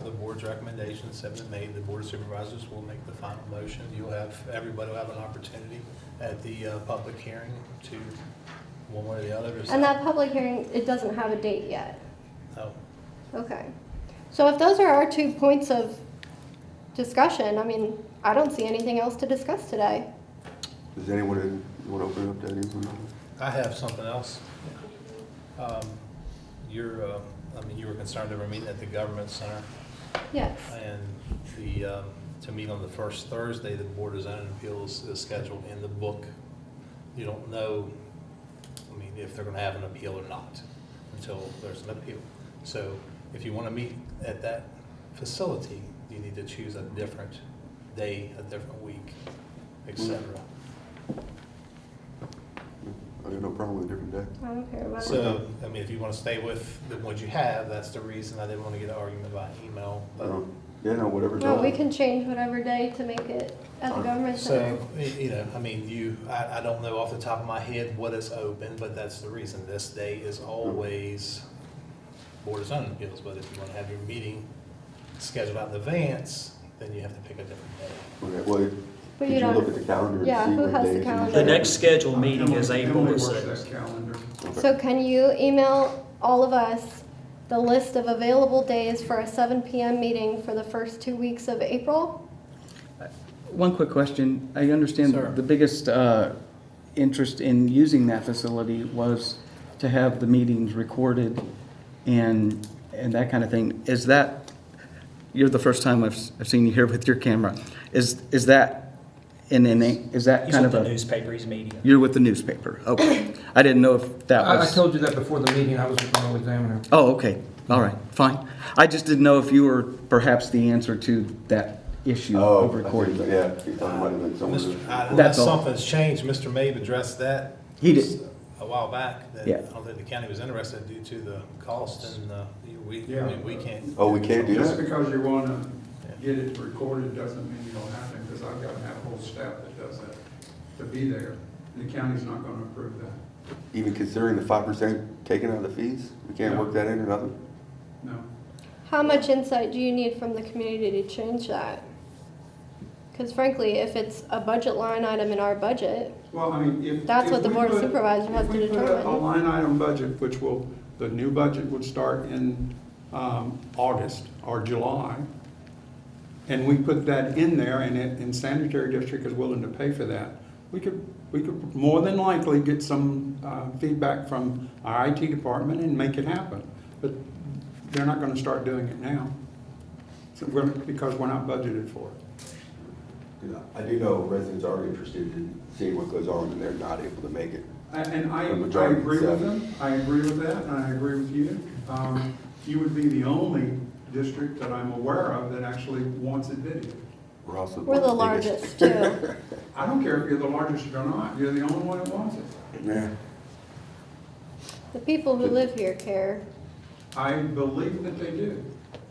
the board's recommendations have been made. The board of supervisors will make the final motion. Everybody will have an opportunity at the public hearing to, one way or the other. And that public hearing, it doesn't have a date yet. No. Okay. So if those are our 2 points of discussion, I mean, I don't see anything else to discuss today. Does anyone want to open up to anyone? I have something else. you were concerned over meeting at the government center, Yes. and to meet on the first Thursday, the Board of Zoning Appeals is scheduled in the book. You don't know, if they're gonna have an appeal or not until there's an appeal. So if you wanna meet at that facility, you need to choose a different day, a different week, etc. I have no problem with a different day. I don't care about it. So, if you wanna stay with the ones you have, that's the reason I didn't wanna get an argument by email. But Yeah, no, whatever. No, we can change whatever day to make it at the government center. So, I don't know off the top of my head what is open, but that's the reason. This day is always Board of Zoning Appeals, but if you want to have your meeting scheduled out in advance, then you have to pick a different day. Okay, well, But could you you don't- look at the calendar and see Yeah, who what has the days you calendar? The have? next scheduled meeting is April Emily the works 6th. that calendar. Okay. So can you email all of us the list of available days for a 7 PM meeting for the first 2 weeks of April? One quick question. I understand Sir. the biggest interest in using that facility was to have the meetings recorded and that kind of thing. Is that, you're the first time I've seen you here with your camera. Is that is that He's kind with of the a, newspaper, he's media. you're with the newspaper? Okay. I didn't know if that I was. told you that before the meeting, I was with the Monroe Examiner. Oh, okay. All right, fine. I just didn't know if you were perhaps the answer to that issue Oh, of recording. yeah, you thought it might have been someone. Unless That's all. something's changed, Mr. Mabe addressed that. He did. A while back, that Yeah. I don't think the county was interested due to the cost, and we can't. Oh, we can't do Just that? because you want to get it recorded doesn't mean you don't have to, because I've got to have a whole staff that does that, to be there. The county's not going to approve that. Even considering the 5% taken out of the fees? We can't No. work that in or nothing? No. How much insight do you need from the community to change that? Because frankly, if it's a budget line item in our budget, Well, I mean, if. That's if what the we Board of put- Supervisors has to If we put a determine. line item budget, which the new budget would start in August or July, and we put that in there, and Sanitary District is willing to pay for that, we could more than likely get some feedback from our IT department and make it happen. But they're not gonna start doing it now, because we're not budgeted for it. I do know residents are interested in seeing what goes on, and they're not able to make it. And I The majority agree with said. them, I agree with that, and I agree with you. You would be the only district that I'm aware of that actually wants it videoed. We're also we're the one of biggest. largest too. I don't care if you're the largest or not, you're the only one that wants it. Yeah. The people who live here care. I believe that they do,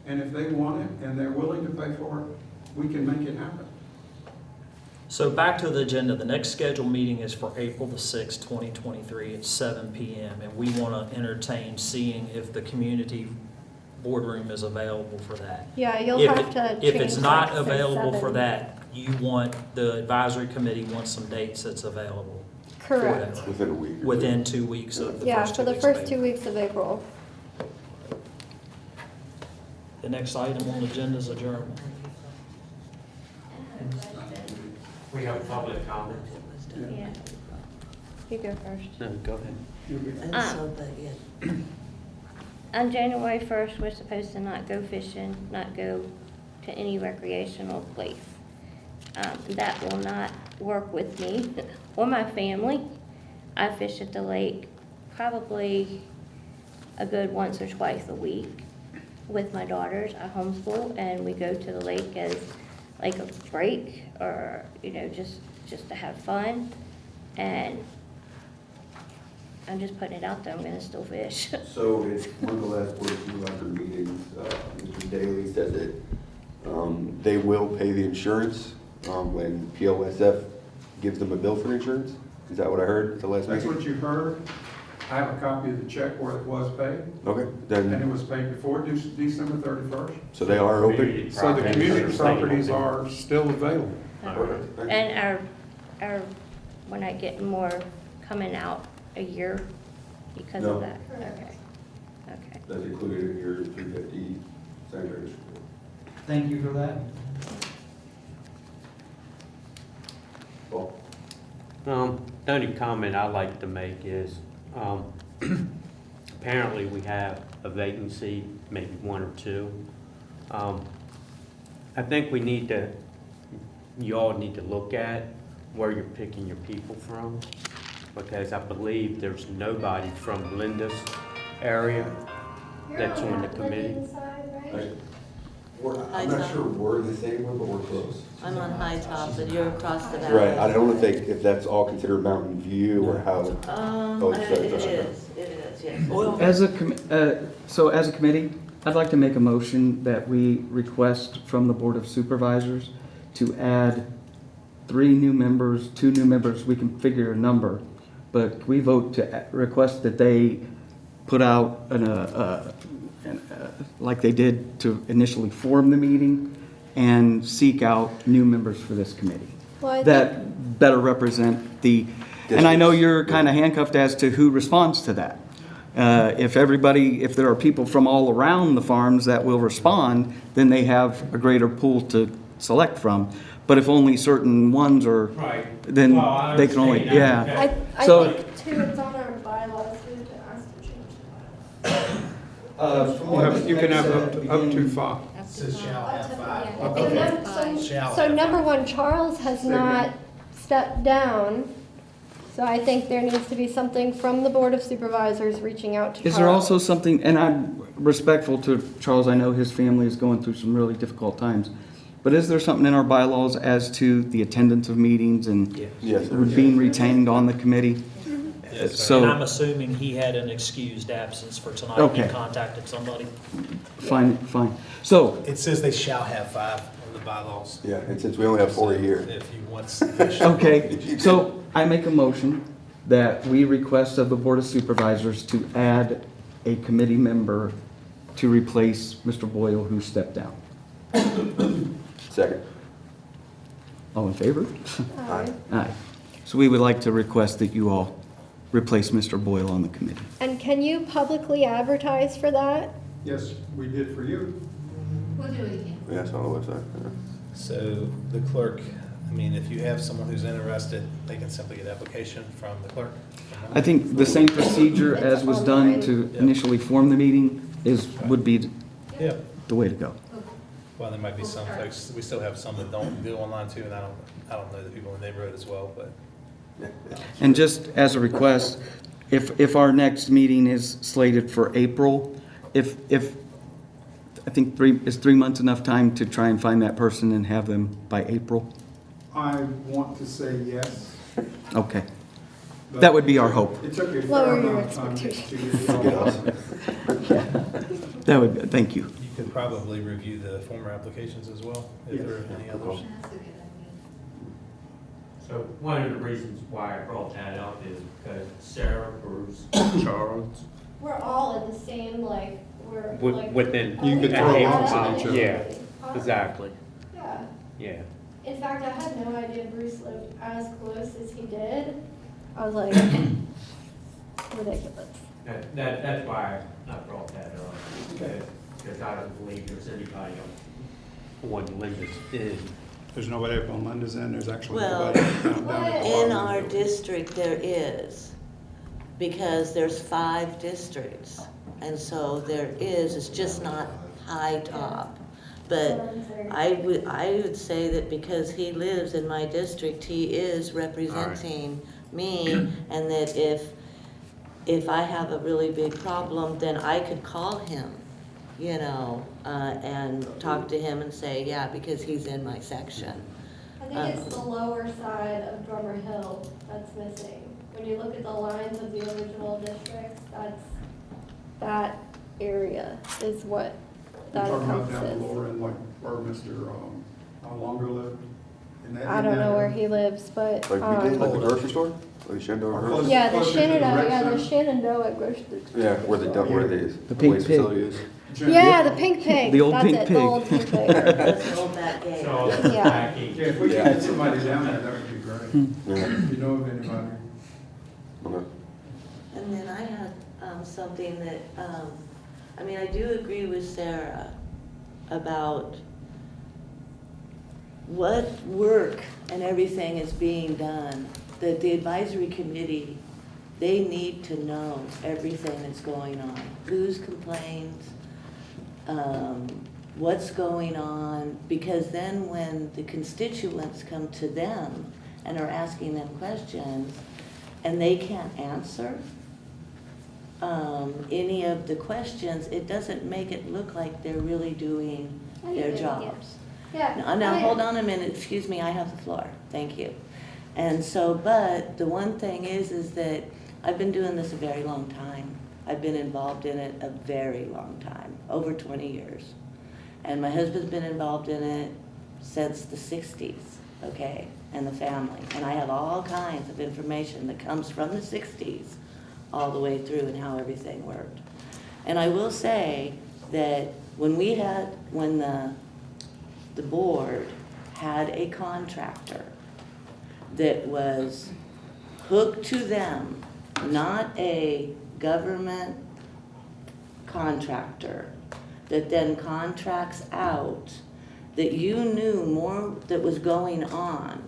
and if they want it and they're willing to pay for it, we can make it happen. So back to the agenda, the next scheduled meeting is for April the 6th, 2023 at 7 PM. And we want to entertain seeing if the community boardroom is available for that. Yeah, you'll If have it- to If change it's not that to available for 7. that, the advisory committee wants some dates that's available. for Correct. that. Within a week. or two. Within 2 weeks of the Yeah, first for 2 the weeks of first 2 April. weeks of April. The next item on the agenda is adjournment. We have public comment. Yeah. You go first. No, go ahead. On January 1st, we're supposed to not go fishing, not go to any recreational place. That will not work with me or my family. I fish at the lake probably a good once or twice a week with my daughters. I homeschool, and we go to the lake as like a break, or, just to have fun. And I'm just putting it out there, I'm gonna still fish. So it's one of the last Board of Supervisor meetings, Mr. Daly said that they will pay the insurance when POSF gives them a bill for insurance? Is that what I heard at the last That's meeting? what you heard. I have a copy of the check where it was paid, Okay, and it then, was paid before December 31st. so they are open? So the community properties are still available. Okay. And we're not getting more coming out a year because No. of that? Okay, okay. That's included in your 350 sanitary district. Thank you for that. Paul? The only comment I like to make is, apparently we have a vacancy, maybe one or two. I think you all need to look at where you're picking your people from, because I believe there's nobody from Linda's area that's on the committee. I'm not sure we're the same one, but we're close. I'm on High Top, and you're across the valley. Right, I don't know if that's all considered Mountain View or how. It is, yes. As a committee, I'd like to make a motion that we request from the Board of Supervisors to add 3 new members, 2 new members, we can figure a number, but we vote to request that they put out like they did to initially form the meeting and seek out new members for this committee Well, I think- that better represent and I know you're kind of handcuffed as to who responds to that. If there are people from all around the farms that will respond, then they have a greater pool to select from. But if only certain ones are, Right. then Well, I they can only, understand that, yeah. I So- think too, it's on our bylaws, we have to ask to change the bylaws. You can have up to 5. It says shall have five. So number 1, Charles has not stepped down, so I think there needs to be something from the Board of Supervisors reaching out to Charles. Is there also something, and I'm respectful to Charles, I know his family is going through some really difficult times, but is there something in our bylaws as to the attendance of meetings and Yes, sir. being retained on the committee? Yes, sir. And I'm So, assuming he had an excused absence for tonight. Okay. He contacted somebody. fine. So, It says they shall have 5 on the bylaws. Yeah, and since we only have 4 here. If you want sufficient. okay, so I make a motion that we request of the Board of Supervisors to add a committee member to replace Mr. Boyle, who stepped down. Second. All in favor? Aye. Aye. So we would like to request that you all replace Mr. Boyle on the committee. And can you publicly advertise for that? Yes, we did for you. We'll do it again. Yeah, it's on the website. Yeah. So the clerk, I mean, if you have someone who's interested, they can simply get application from the clerk. I think the same procedure as was done to initially form the meeting would be Yeah, the way to go. well, there might be some folks, we still have some that don't do online too, and I don't know the people in the neighborhood as well, but And just as a request, if our next meeting is slated for April, if I think is 3 months enough time to try and find that person and have them by April? I want to say yes. Okay. That would be our hope. It took you a Lower fair your amount of time to expectations. get us. That would, thank you. you could probably review the former applications as well, if there are any others. So one of the reasons why I brought that up is because Sarah, Bruce, Charles, We're all in the same, we're within. You could a throw half lots mile. at each other. Yeah, exactly, Yeah. yeah. In fact, I had no idea Bruce lived as close as he did. I was like, ridiculous. That's why I brought that up, because I don't believe there's anybody on Linda's end. There's nobody up on Linda's end, there's actually Well, nobody down at the In bottom. our district, there is, because there's 5 districts. And so there is, it's just not High Top. But I would say that because he lives in my district, he is representing me, and that if I have a really big problem, then I could call him, and talk to him and say, yeah, because he's in my section. I think it's the lower side of Drummer Hill that's missing. When you look at the lines of the original districts, that area is what that You're talking about down encompasses. lower end, like where Mr. Longer lived? In that- I in don't that know where area? he lives, but, Like we did, like the grocery store? Like the Shenandoah grocery? Close- yeah, the closer to the Shenandoah, rec yeah, the center? Shenandoah grocery. Yeah, where The pink waste pig. facility is. Yeah, the pink pig. The old That's pink it, pig. the old pink pig. Let's hold that gate. So, Yeah. Jackie, Yeah, if we could Yeah. get somebody down there, that would be great. Yeah. If you know of anybody. Okay. And then I had something that, I do agree with Sarah about what work and everything is being done. The advisory committee they need to know everything that's going on. Whose complains, what's going on, because then when the constituents come to them and are asking them questions, and they can't answer any of the questions, it doesn't make it look like they're really doing their jobs. Yeah. Now, hold on a minute, excuse me, I have the floor, thank you. And so, but the one thing is that I've been doing this a very long time. I've been involved in it a very long time, over 20 years. And my husband's been involved in it since the 60s, okay, and the family. And I have all kinds of information that comes from the 60s all the way through and how everything worked. And I will say that when the board had a contractor that was hooked to them, not a government contractor that then contracts out, that you knew more that was going on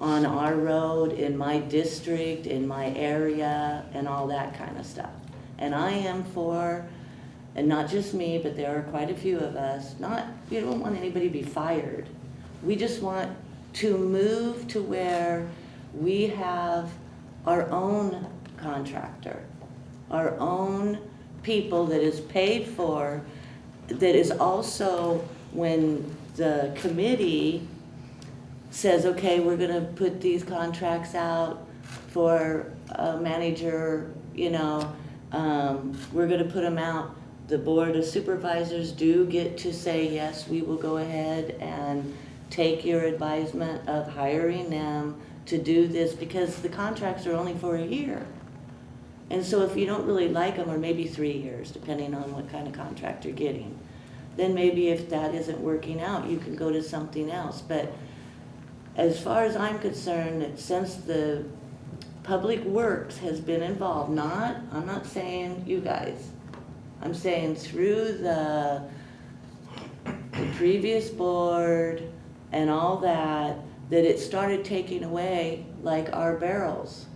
our road, in my district, in my area, and all that kind of stuff. And I am for, and not just me, but there are quite a few of us, we don't want anybody to be fired. We just want to move to where we have our own contractor, our own people that is paid for, that is also, when the committee says, okay, we're gonna put these contracts out for a manager, we're gonna put them out. The Board of Supervisors do get to say, yes, we will go ahead and take your advisement of hiring them to do this, because the contracts are only for a year. And so if you don't really like them, or maybe 3 years, depending on what kind of contract you're getting, then maybe if that isn't working out, you can go to something else. But as far as I'm concerned, since the Public Works has been involved, I'm not saying you guys, I'm saying through the previous board and all that it started taking away like our barrels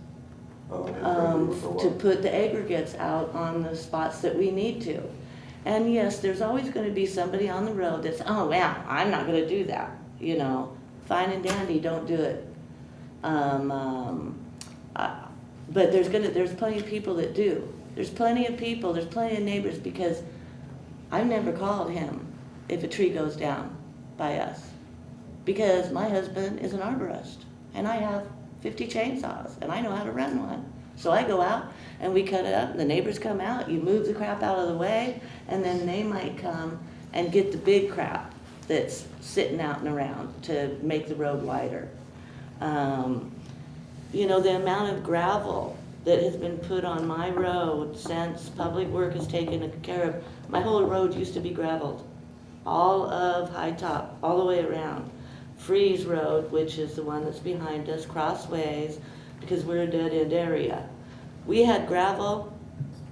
to put the aggregates out on the spots that we need to. And yes, there's always going to be somebody on the road that's, oh, well, I'm not going to do that, fine and dandy, don't do it. But there's plenty of people that do. There's plenty of people, there's plenty of neighbors, because I've never called him if a tree goes down by us. Because my husband is an arborist, and I have 50 chainsaws, and I know how to run one. So I go out, and we cut it up, and the neighbors come out, you move the crap out of the way, and then they might come and get the big crap that's sitting out and around to make the road wider. The amount of gravel that has been put on my road since Public Work has taken care of, my whole road used to be gravelled. All of High Top, all the way around. Freeze Road, which is the one that's behind us, Crossways, because we're a dead-end area. We had gravel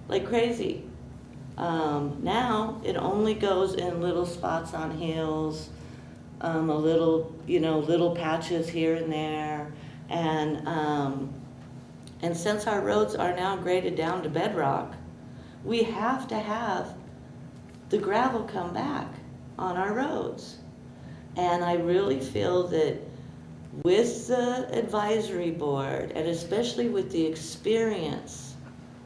like crazy. Now it only goes in little spots on hills, little patches here and there, and since our roads are now graded down to bedrock, we have to have the gravel come back on our roads. And I really feel that with the advisory board, and especially with the experience,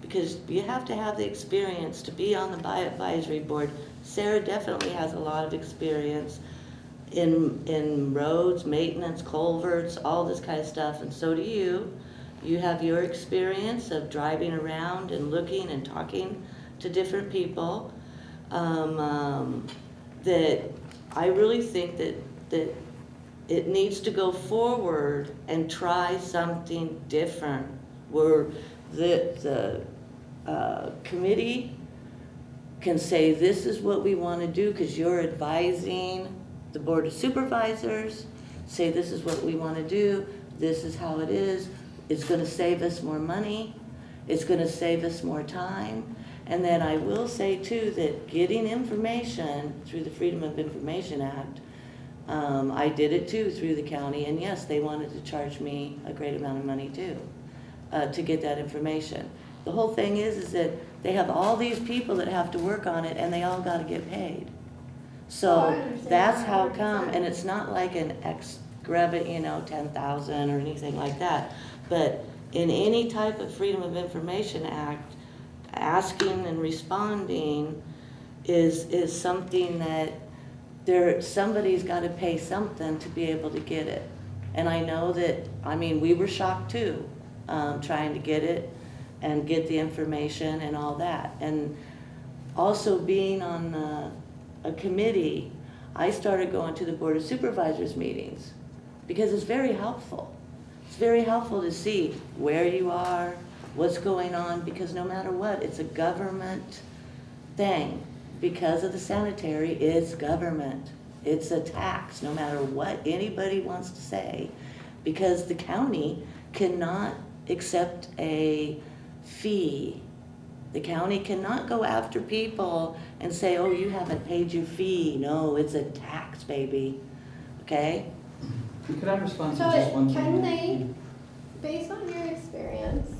because you have to have the experience to be on the advisory board. Sarah definitely has a lot of experience in roads, maintenance, culverts, all this kind of stuff, and so do you. You have your experience of driving around and looking and talking to different people. That I really think that it needs to go forward and try something different, where the committee can say, this is what we want to do, because you're advising the Board of Supervisors, say this is what we want to do, this is how it is. It's going to save us more money, it's going to save us more time. And then I will say too that getting information through the Freedom of Information Act, I did it too through the county, and yes, they wanted to charge me a great amount of money too. to get that information. The whole thing is that they have all these people that have to work on it, and they all gotta get paid. Oh, I So understand that's that how come, 100%. and it's not like an excrement, 10,000 or anything like that. But in any type of Freedom of Information Act, asking and responding is something that somebody's gotta pay something to be able to get it. And I know that, we were shocked too, trying to get it and get the information and all that. And also being on a committee, I started going to the Board of Supervisors meetings because it's very helpful. It's very helpful to see where you are, what's going on, because no matter what, it's a government thing. Because of the sanitary, it's government. It's a tax, no matter what anybody wants to say, because the county cannot accept a fee. The county cannot go after people and say, oh, you haven't paid your fee. No, it's a tax, baby. Okay? Could I respond to So just one thing? can they, based on your experience,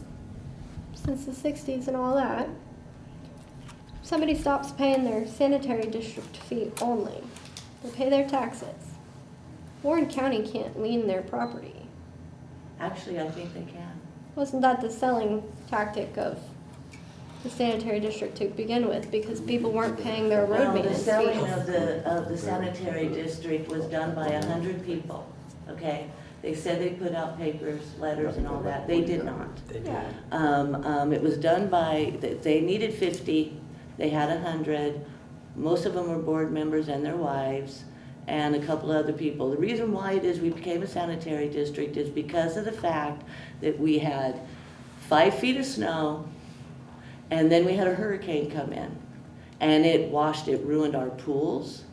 since the 60s and all that, somebody stops paying their sanitary district fee only, they pay their taxes, Warren County can't lien their property. Actually, I think they can. Wasn't that the selling tactic of the sanitary district to begin with, because people weren't paying their road No, the maintenance selling fees? of the sanitary district was done by 100 people, okay? They said they put out papers, letters and all that. They did not. Yeah. It was done by, they needed 50, they had 100. Most of them were board members and their wives, and a couple other people. The reason why it is we became a sanitary district is because of the fact that we had 5 feet of snow, and then we had a hurricane come in. And it ruined our pools,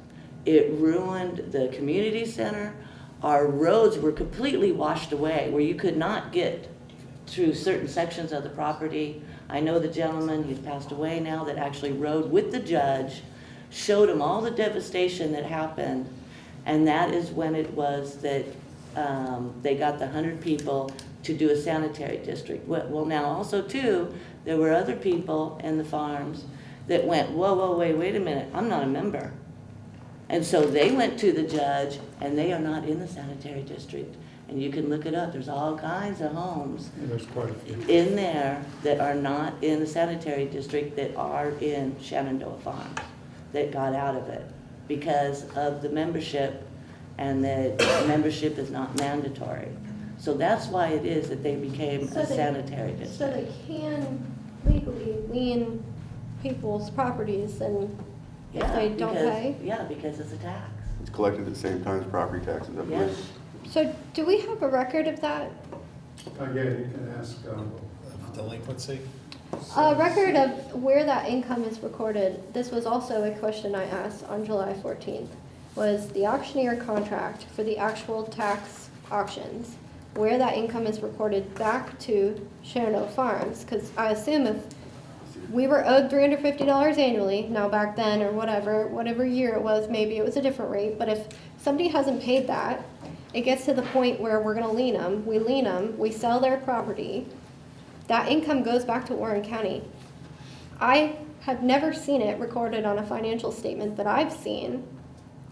it ruined the community center. Our roads were completely washed away, where you could not get through certain sections of the property. I know the gentleman, he's passed away now, that actually rode with the judge, showed him all the devastation that happened, and that is when it was that they got the 100 people to do a sanitary district. Well, now also too, there were other people in the farms that went, whoa, wait a minute, I'm not a member. And so they went to the judge, and they are not in the sanitary district. And you can look it up, there's all kinds of homes Yeah, there's quite a few. in there that are not in the sanitary district that are in Shenandoah Farms that got out of it because of the membership, and that membership is not mandatory. So that's why it is that they became So a they- sanitary So district. they can legally lien people's properties, and if Yeah, they don't because- pay? Yeah, because it's a tax. It's collected at the same time as property taxes, I believe. Yes. So do we have a record of that? Yeah, you can ask, Of delinquency. A record of where that income is recorded. This was also a question I asked on July 14th, was the auctioneer contract for the actual tax auctions, where that income is recorded back to Shenandoah Farms, because I assume if we were owed $350 annually, now back then or whatever year it was, maybe it was a different rate, but if somebody hasn't paid that, it gets to the point where we're gonna lien them, we sell their property, that income goes back to Warren County. I have never seen it recorded on a financial statement that I've seen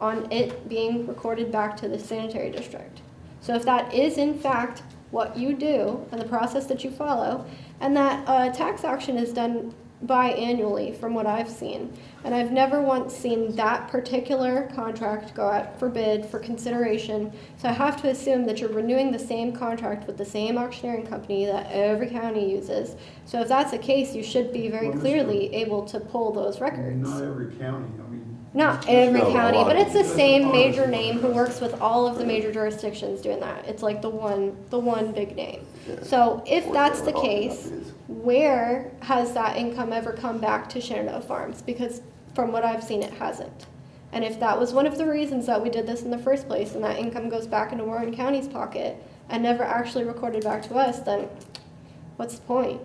on it being recorded back to the sanitary district. So if that is in fact what you do and the process that you follow, and that tax auction is done biannually from what I've seen, and I've never once seen that particular contract go out for bid for consideration, so I have to assume that you're renewing the same contract with the same auctioneering company that every county uses. So if that's the case, you should be very Well, Mr. clearly able to pull those records. not every county, Not every No, a county, lot but of it's the them. same major name who works with all of the major jurisdictions doing that. It's like the one big name. Yeah. So if Or that's they're the all case, enough is. where has that income ever come back to Shenandoah Farms? Because from what I've seen, it hasn't. And if that was one of the reasons that we did this in the first place, and that income goes back into Warren County's pocket and never actually recorded back to us, then what's the point?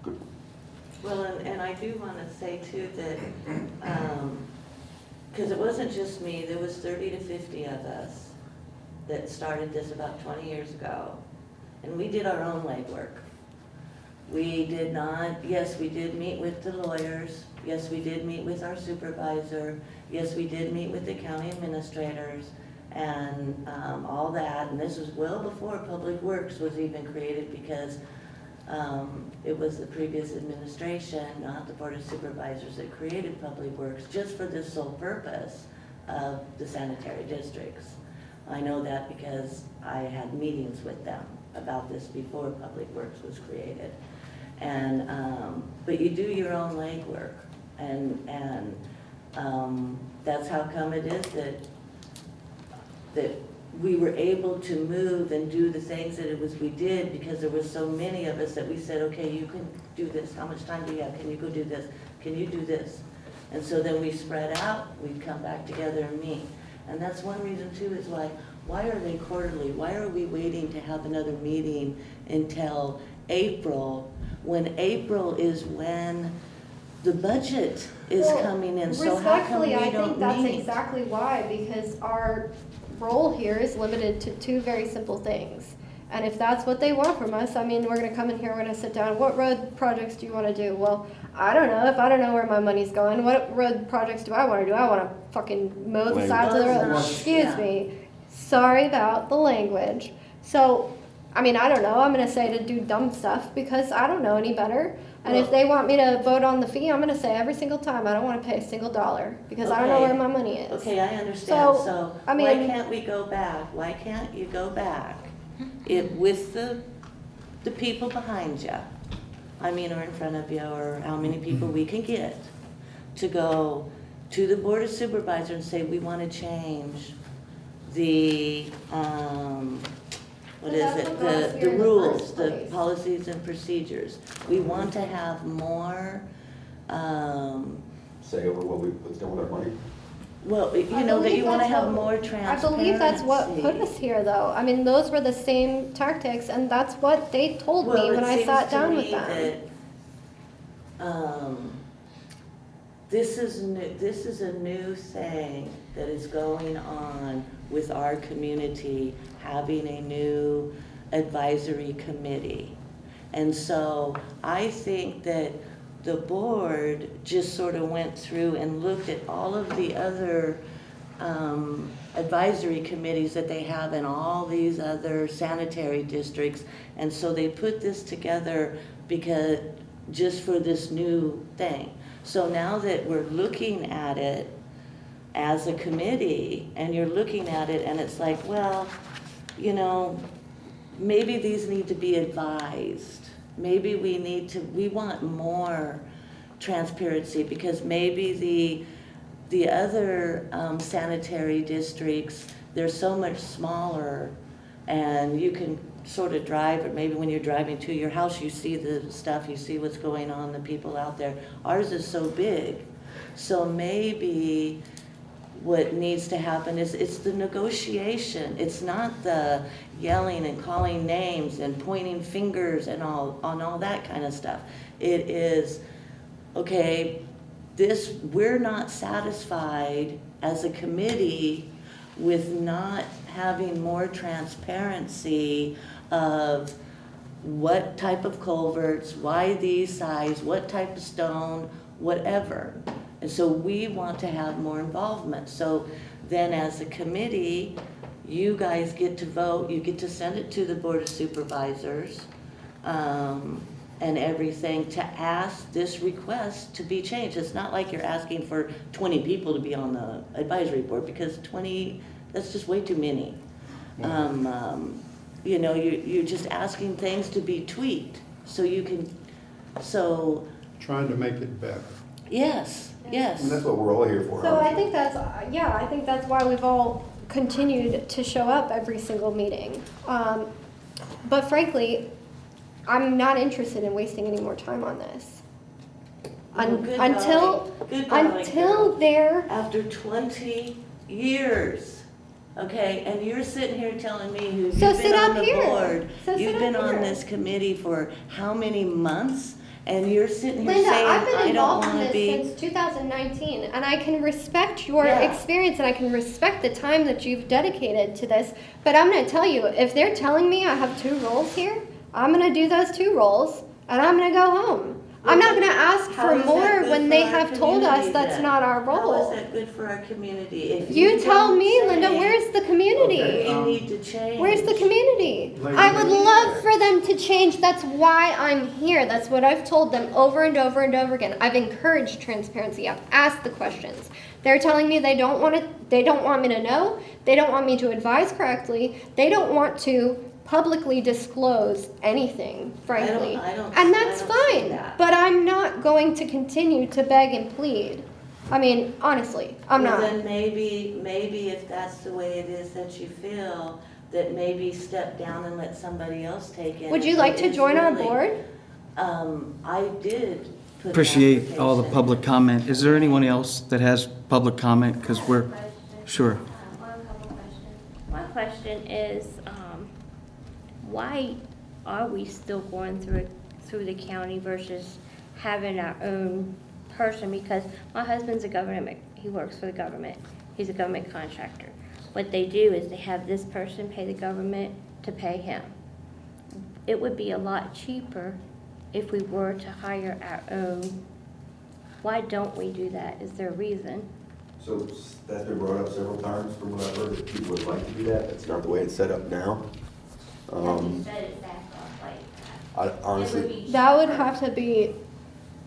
Good. Well, and I do want to say too that, because it wasn't just me, there was 30 to 50 of us that started this about 20 years ago. and we did our own legwork. We did not, yes, we did meet with the lawyers, yes, we did meet with our supervisor, yes, we did meet with the county administrators, and all that, and this was well before Public Works was even created, because it was the previous administration, not the Board of Supervisors, that created Public Works just for this sole purpose of the sanitary districts. I know that because I had meetings with them about this before Public Works was created. And, but you do your own legwork, and that's how come it is that we were able to move and do the things that we did, because there were so many of us that we said, okay, you can do this, how much time do you have, can you go do this, can you do this? And so then we spread out, we'd come back together and meet. And that's one reason too, is why are they quarterly? Why are we waiting to have another meeting until April, when April is when the budget is Well, coming in? So how come we respectfully, I don't think that's meet? exactly why, because our role here is limited to two very simple things. And if that's what they want from us, I mean, we're gonna come in here, we're gonna sit down, what road projects do you wanna do? Well, I don't know, if I don't know where my money's going, what road projects do I wanna do? I wanna fucking mow the Like- sides of the road, Flush, excuse yeah. me. Sorry about the language. So, I mean, I don't know, I'm gonna say to do dumb stuff because I don't know any better. And if Well- they want me to vote on the fee, I'm gonna say every single time, I don't wanna pay a single dollar because I don't know Okay. where my money is. Okay, I understand, So, so I why mean- can't we go back? Why can't you go back if with the people behind you, I mean, or in front of you, or how many people we can get to go to the Board of Supervisors and say, we want to change the, what But is that's it, what got us the here in the rules, first the place. policies and procedures. We want to have more, Say over what's done with our money. well, you I know, that believe you want to that's have what- more I transparency. believe that's what put us here, though. I mean, those were the same tactics, and that's what they told me Well, when it I seems sat to down with me them. that, this is a new thing that is going on with our community, having a new advisory committee. And so I think that the board just sort of went through and looked at all of the other advisory committees that they have in all these other sanitary districts. And so they put this together because, just for this new thing. So now that we're looking at it as a committee, and you're looking at it and it's like, well, you know, maybe these need to be advised. Maybe we want more transparency, because maybe the other sanitary districts, they're so much smaller, and you can sort of drive, or maybe when you're driving to your house, you see the stuff, you see what's going on, the people out there. Ours is so big. So maybe what needs to happen is it's the negotiation. It's not the yelling and calling names and pointing fingers and all that kind of stuff. It is, okay, we're not satisfied as a committee with not having more transparency of what type of culverts, why these size, what type of stone, whatever. And so we want to have more involvement. So then as a committee, you guys get to vote, you get to send it to the Board of Supervisors, and everything, to ask this request to be changed. It's not like you're asking for 20 people to be on the advisory board, because 20, that's just way too many. You know, you're just asking things to be tweaked, so you can, so, Trying to make it better. yes, yes. And that's what we're all here for. So I honestly. think I think that's why we've all continued to show up every single meeting. But frankly, I'm not interested in wasting any more time on this. Well, good Until golly, good golly, girl. they're, After 20 years, okay, and you're sitting here telling me So you've sit been on up the here. board, So sit you've up been on here. this committee for how many months, And you're sitting here Linda, saying, I've been I don't involved in wanna this be. since 2019, and I can respect your Yeah. experience and I can respect the time that you've dedicated to this. But I'm going to tell you, if they're telling me I have 2 roles here, I'm going to do those 2 roles and I'm going to go home. I'm not going to ask How for is that more good when for they our have told us community that's then? not our How role. is that good for our community? If You tell don't me, say, Linda, where's the community? Okay, We need to change. Where's the community? Lady- I would love for them to change. That's why I'm here. That's what I've told them over and over and over again. I've encouraged transparency. I've asked the questions. They're telling me they don't want me to know. They don't want me to advise correctly. They don't want to publicly disclose anything, frankly. I don't And that's see fine. that. But I'm not going to continue to beg and plead. I mean, honestly, I'm Well, not. then maybe if that's the way it is that you feel, that maybe step down and let somebody else take it. Would you like to It's join on really- board? I did put an Appreciate all the application. public comment. Is there anyone else that has public comment? Because we're, sure. One couple questions. My question is, why are we still going through the county versus having our own person? Because my husband's he works for the government. He's a government contractor. What they do is they have this person pay the government to pay him. It would be a lot cheaper if we were to hire our own. Why don't we do that? Is there a reason? So that's been brought up several times from what I've heard, that people would like to do that. That's not the way it's set up now. I honestly, That would have to be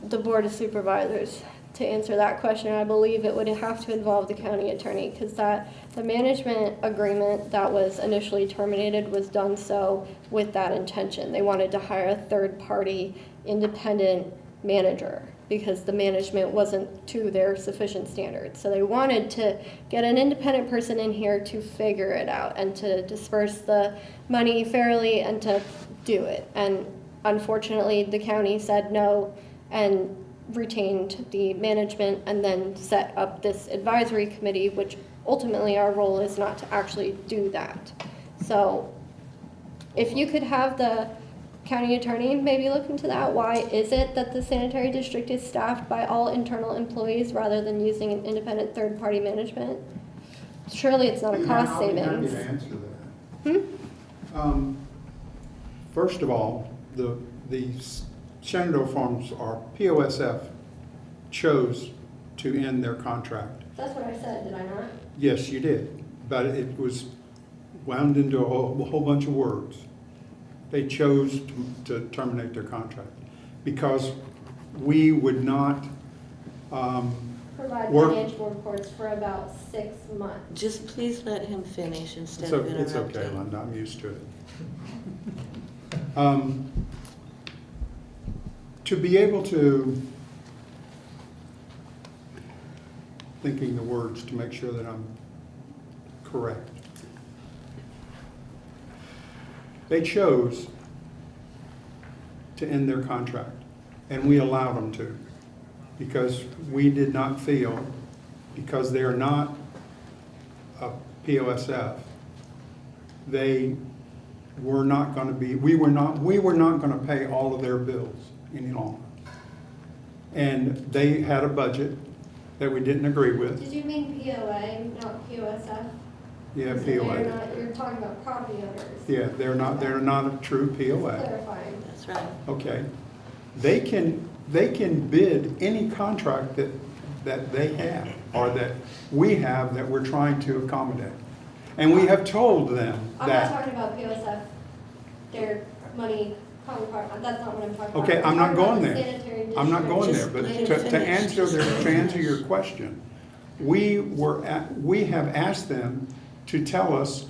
the Board of Supervisors to answer that question. I believe it would have to involve the county attorney, because the management agreement that was initially terminated was done so with that intention. They wanted to hire a third-party independent manager because the management wasn't to their sufficient standards. So they wanted to get an independent person in here to figure it out and to disperse the money fairly and to do it. And unfortunately, the county said no and retained the management and then set up this advisory committee, which ultimately our role is not to actually do that. So if you could have the county attorney maybe look into that. Why is it that the sanitary district is staffed by all internal employees rather than using an independent third-party management? Surely it's not a cost I'll be happy savings. to answer that. First of all, the Shenandoah Farms, or POSF, chose to end their contract. That's what I said, did I not? Yes, you did, but it was wound into a whole bunch of words. They chose to terminate their contract because we would not Provide work. financial reports for about 6 months. Just please let him finish instead It's of okay, interrupting. Linda, I'm used to it. To be able to, thinking the words to make sure that I'm correct. They chose to end their contract, and we allowed them to, because we did not feel, because they are not a POSF, they were not going to be, we were not going to pay all of their bills any longer. And they had a budget that we didn't agree with. Did you mean POA, not POSF? Yeah, They're POA. not, you're talking about property owners. Yeah, they're not a true POA. Clarifying. That's right. Okay. They can bid any contract that they have, or that we have, that we're trying to accommodate. And we have told them I'm not that. talking about POSF, their money counterpart, that's not what I'm talking about. Okay, I'm not talking about going the there. sanitary I'm not going there, district. but Just let to him finish. answer your question, we have asked them to tell us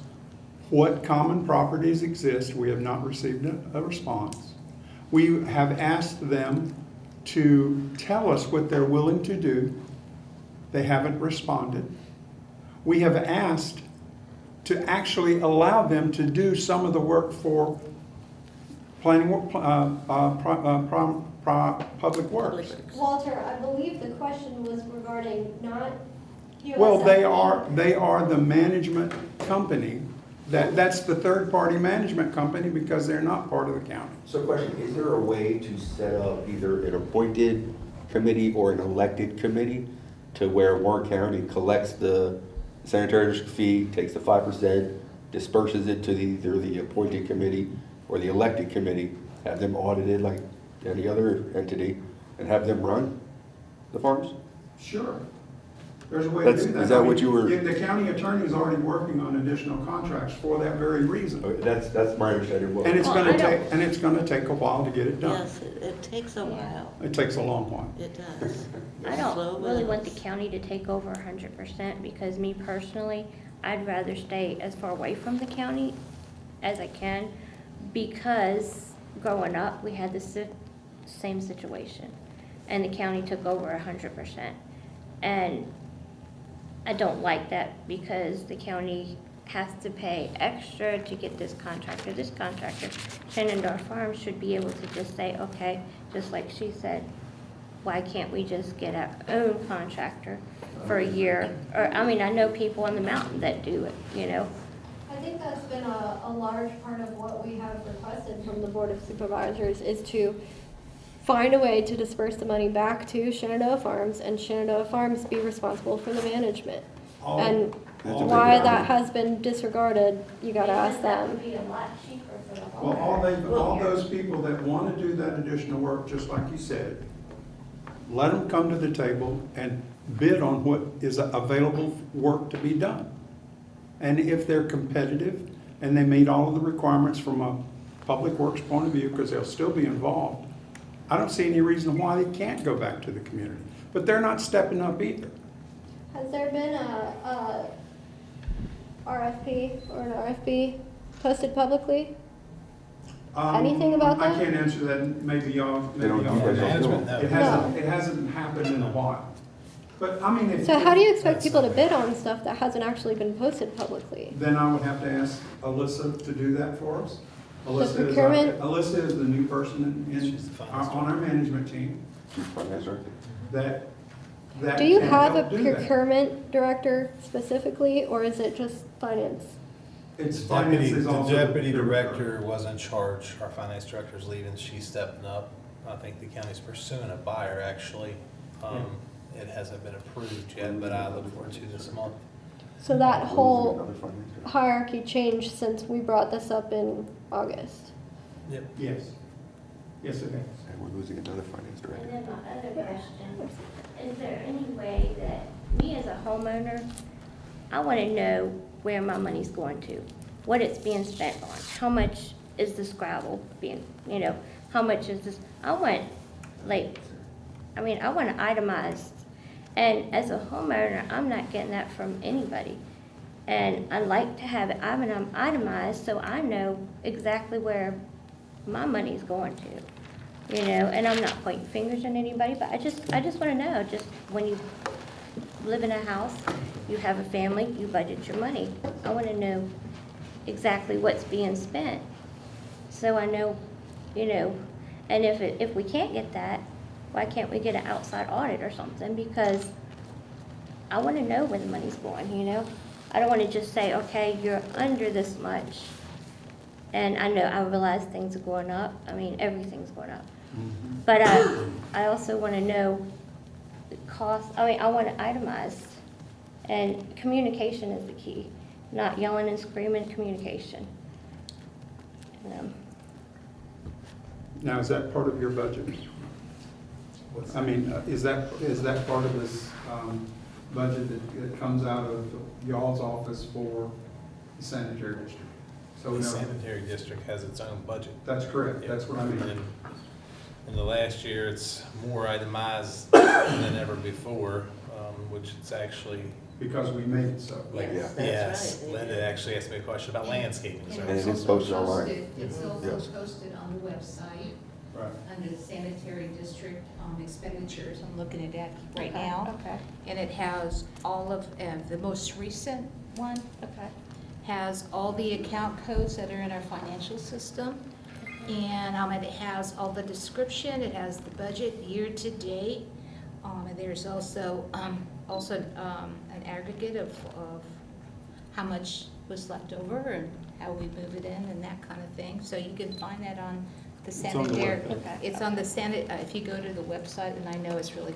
what common properties exist. We have not received a response. We have asked them to tell us what they're willing to do. They haven't responded. We have asked to actually allow them to do some of the work for planning, public works. Walter, I believe the question was regarding not POSF. Well, they are the management company That's the third-party management company because they're not part of the county. So question, is there a way to set up either an appointed committee or an elected committee to where Warren County collects the sanitary district fee, takes the 5%, disperses it to either the appointed committee or the elected committee, have them audited like any other entity, and have them run the farms? Sure. There's a way to That's- do that. is that I mean, what you were- The county attorney is already working on additional contracts for that very reason. Okay, that's my understanding. Well, And it's Well, gonna I don't- take, and it's gonna take a while to get it done. Yes, it takes a while. It takes a long while. It does. I Slow don't really want the wins. county to take over 100% because me personally, I'd rather stay as far away from the county as I can because growing up, we had the same situation and the county took over 100%. And I don't like that because the county has to pay extra to get this contractor. This contractor, Shenandoah Farms, should be able to just say, okay, just like she said, why can't we just get our own contractor for a year? Or, I mean, I know people on the mountain that do it, you know? I think that's been a large part of what we have requested from the Board of Supervisors is to find a way to disperse the money back to Shenandoah Farms and Shenandoah Farms be responsible for the management. All- And That's a big why problem. that has been disregarded, you gotta ask That would them. be a lot cheaper for the Well, homeowner. all those people that want to do that additional work, just like you said, let them come to the table and bid on what is available work to be done. And if they're competitive and they meet all of the requirements from a public works point of view, because they'll still be involved, I don't see any reason why they can't go back to the community. But they're not stepping up either. Has there been a RFP or an RFP posted publicly? Anything about I that? can't answer that, maybe y'all. They don't maybe do y'all- that. Management, no. It hasn't happened in a while. But I mean, if. So how do you expect That's people to something. bid on stuff that hasn't actually been posted publicly? Then I would have to ask Alyssa to do that for us. Alyssa procurement- Alyssa is the new person She's the finance on our management team Chief Finance Director. that Do you can have a help do that. procurement director specifically, or is it just finance? It's The finance deputy, is the also. deputy director was in charge, our finance director's leaving, she's stepping up. I think the county's pursuing a buyer, actually. It hasn't been approved yet, but I look forward to this month. So that whole Another finance director. hierarchy changed since we brought this up in August. Yep. Yes. Yes, it has. And we're losing another finance And director. then my other question, is there any way that me as a homeowner, I want to know where my money's going to, what it's being spent on, how much is this gravel being, you know, how much is this, I want it itemized. And as a homeowner, I'm not getting that from anybody. And I like to have it itemized so I know exactly where my money's going to. You know, and I'm not pointing fingers at anybody, but I just want to know, just when you live in a house, you have a family, you budget your money. I want to know exactly what's being spent, so I know, you know, and if we can't get that, why can't we get an outside audit or something? Because I want to know where the money's going, you know? I don't want to just say, okay, you're under this much. And I realize things are going up. I mean, everything's going up. But I also want to know the cost. I mean, I want it itemized. And communication is the key, not yelling and screaming, communication. Now, is that part of your budget? I mean, is that part of this budget that comes out of y'all's office for the sanitary district? So The no, sanitary district has its own budget. that's correct, that's what I mean. And in the last year, it's more itemized than ever before, which it's actually, Because we made it so. Yeah. yes. right. Linda actually asked me a question about landscaping And services. it is posted online. It's also Yes. posted on the website Right. under the sanitary district expenditures. I'm looking at that right Okay, now. okay. And it has all of, the most recent one Okay. has all the account codes that are in our financial system. And it has all the description, it has the budget year to date. And there's also an aggregate of how much was left over and how we move it in and that kind of thing. So you can find that on the on the sanitary. web. It's on the if you go to the website, and I know it's really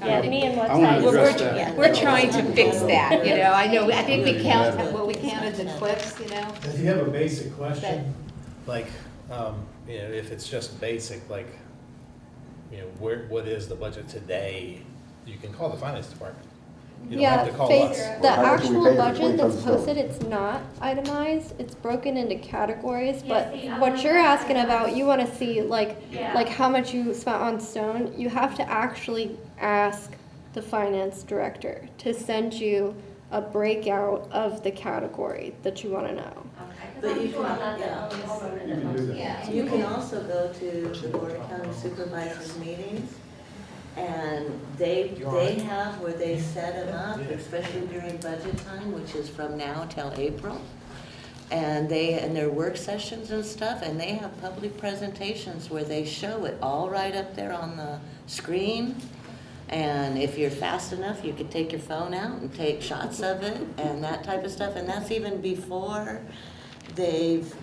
Yeah, me and I wanna websites. address that. We're trying to fix that, you know, I think we counted the clicks, you know. If you have a basic question, like, you know, if it's just basic, like, you know, what is the budget today? You can call the finance department. You don't have to call us. The Well, how much do we actual pay for budget 20 that's tons of stone? posted, it's not itemized, it's broken into categories, Yeah, but see, I what wanna you're know asking that. about, you wanna see like Yeah. how much you spent on stone, you have to actually ask the finance director to send you a breakout of the category that you wanna know. Okay, 'cause But I'm you sure can- I'm not the yeah. only homeowner You that can do knows. that. Yeah. You can also go to the Board of County Supervisors meetings, and they have where they set them up, especially during budget time, which is from now till April. And their work sessions and stuff, and they have public presentations where they show it all right up there on the screen. And if you're fast enough, you could take your phone out and take shots of it and that type of stuff. And that's even before they've,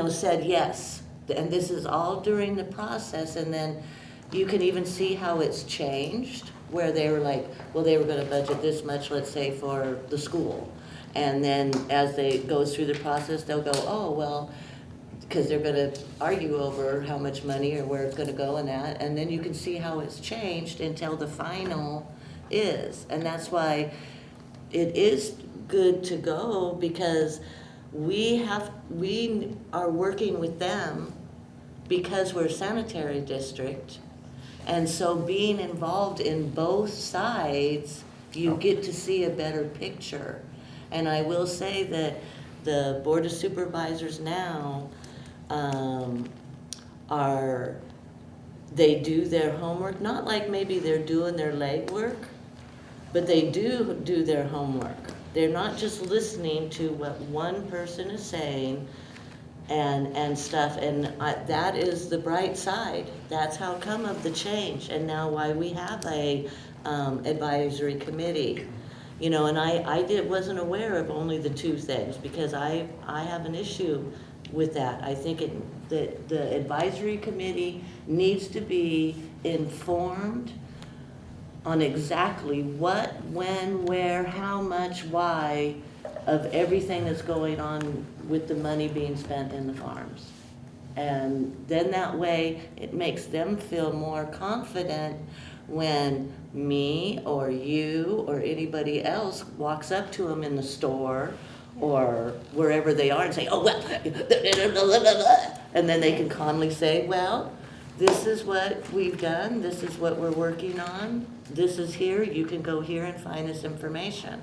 said yes. And this is all during the process. And then you can even see how it's changed, where they were like, well, they were gonna budget this much, let's say, for the school. And then as they goes through the process, they'll go, oh, well, because they're gonna argue over how much money or where it's gonna go and that. And then you can see how it's changed until the final is. And that's why it is good to go, because we are working with them because we're a sanitary district. And so being involved in both sides, you get to see a better picture. And I will say that the Board of Supervisors now they do their homework, not like maybe they're doing their legwork, but they do their homework. They're not just listening to what one person is saying and stuff, and that is the bright side. That's how come of the change, and now why we have a advisory committee. And I wasn't aware of only the two things, because I have an issue with that. I think that the advisory committee needs to be informed on exactly what, when, where, how much, why of everything that's going on with the money being spent in the farms. And then that way, it makes them feel more confident when me or you or anybody else walks up to them in the store or wherever they are and say, oh, well, and then they can calmly say, well, this is what we've done, this is what we're working on, this is here, you can go here and find this information.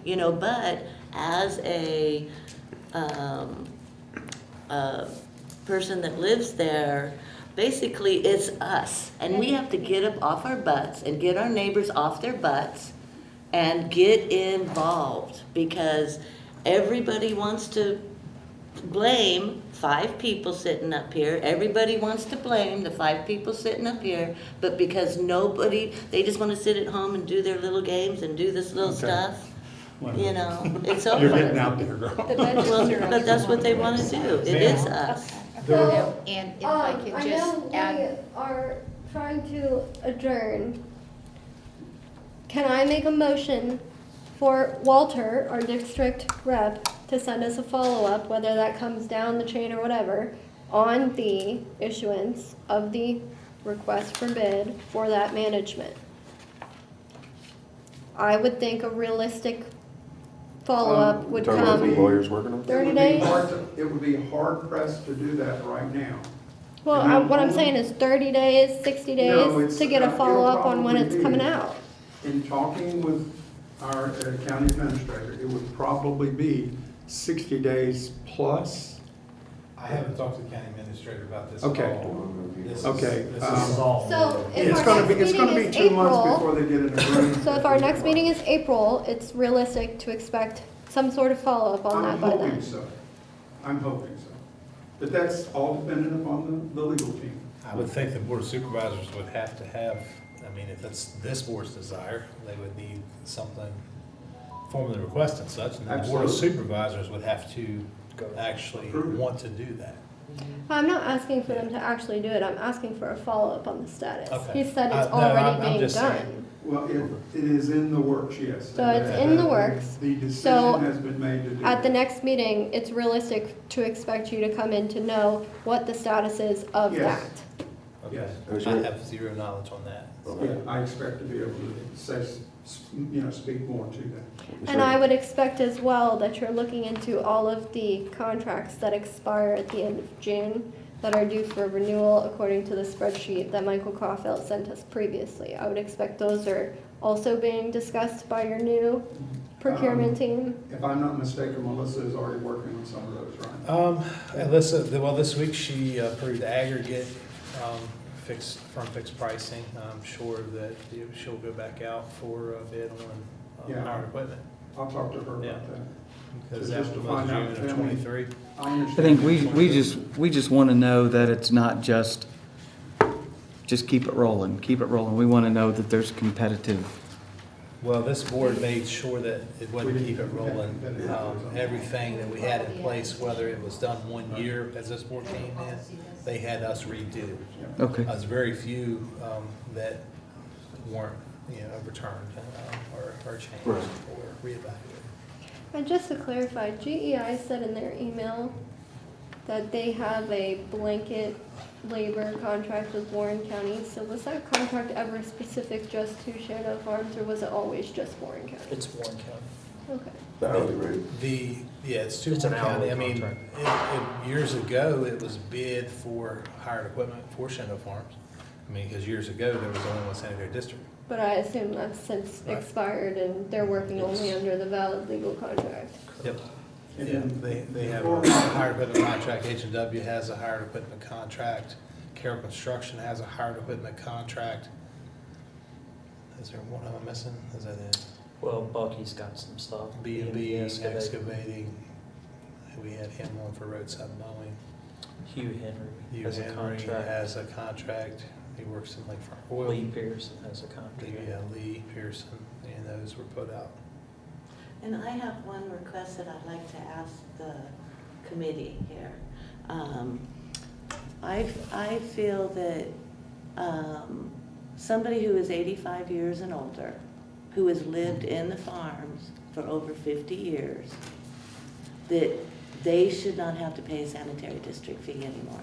But as a person that lives there, basically it's us. And we have to get up off our butts and get our neighbors off their butts and get involved, because everybody wants to blame 5 people sitting up here. Everybody wants to blame the 5 people sitting up here, but because they just want to sit at home and do their little games and do this little Okay. stuff. Well, It's You're over. getting out there, girl. Well, but that's what they want to do. It is us. So, And if I could I just know add, we are trying to adjourn. Can I make a motion for Walter, our district rep, to send us a follow-up, whether that comes down the chain or whatever, on the issuance of the request for bid for that management? I would think a realistic follow-up would Talking about the come lawyers working on it? 30 days? It would be hard pressed to do that right now. Well, what I'm saying is 30 days, 60 No, days it's, to get a it'll follow-up on when probably it's be- coming out. In talking with our county administrator, it would probably be 60 days plus. I haven't talked to the county administrator about this at Okay. all. This is- Okay, this um, is all. So if It's our gonna next be, it's meeting gonna be is 2 months April, before they get an agreement. so if our next meeting is April, it's realistic to expect some sort of follow-up on I'm that by hoping then. so. I'm hoping so. But that's all dependent upon the legal team. I would think the board of supervisors would have to have, if it's this board's desire, they would need something formally request and such, and the Board of Absolutely. Supervisors would have to actually Approve it. want to do that. I'm not asking for them to actually do it, I'm asking for a follow-up on the status. Okay. He said it's No, I'm already being just saying. done. Well, it is in the works, yes. So it's in the works. The So, decision has been made to do At the that. next meeting, it's realistic to expect you to come in to know what the status is of Yes. that. Okay. Yes. I have zero knowledge on that. Yeah, I expect to be able to say, speak more to that. And I would expect as well that you're looking into all of the contracts that expire at the end of June that are due for renewal according to the spreadsheet that Michael Caulfield sent us previously. I would expect those are also being discussed by your new procurement team. If I'm not mistaken, Melissa is already working on some of those, right? Alyssa, well, this week she approved aggregate, fixed pricing. I'm sure that she'll go back out for a bid on Yeah. our equipment. I'll talk to her Yeah. about that. Because So that just to was find out June if of they- 23. I understand. I think we just want to know that it's not just keep it rolling, keep it rolling. We want to know that there's competitive. Well, this board made sure that it wouldn't keep it rolling. Everything that we had in place, whether it was done 1 year as this board came in, they had us redo. Okay. There's very few that weren't, overturned or changed Right. or reevaluated. And just to clarify, GEI said in their email that they have a blanket labor contract with Warren County. So was that contract ever specific just to Shenandoah Farms, or was it always just Warren County? It's Warren County. Okay. The hourly rate. It's too It's an county. hourly I mean, contract. years ago, it was bid for hired equipment for Shenandoah Farms. I mean, because years ago, there was only one sanitary district. But I assume that's since Right. expired and they're working only under the valid legal contract. Yep. And Yeah, then- they have a hired equipment contract, H&W has a hired equipment contract, Carroll Construction has a hired equipment contract. Is there one I'm missing? Is that it? Well, Bucky's got some stuff. B&B Excavating. Excavating, we had him on for roadside mowing. Hugh Henry Hugh has a Henry contract. has a contract, he works in Lakefront Oil. Lee Pearson has a contract. Yeah, Lee Pearson, and those were put out. And I have one request that I'd like to ask the committee here. I feel that somebody who is 85 years and older, who has lived in the farms for over 50 years, that they should not have to pay a sanitary district fee anymore.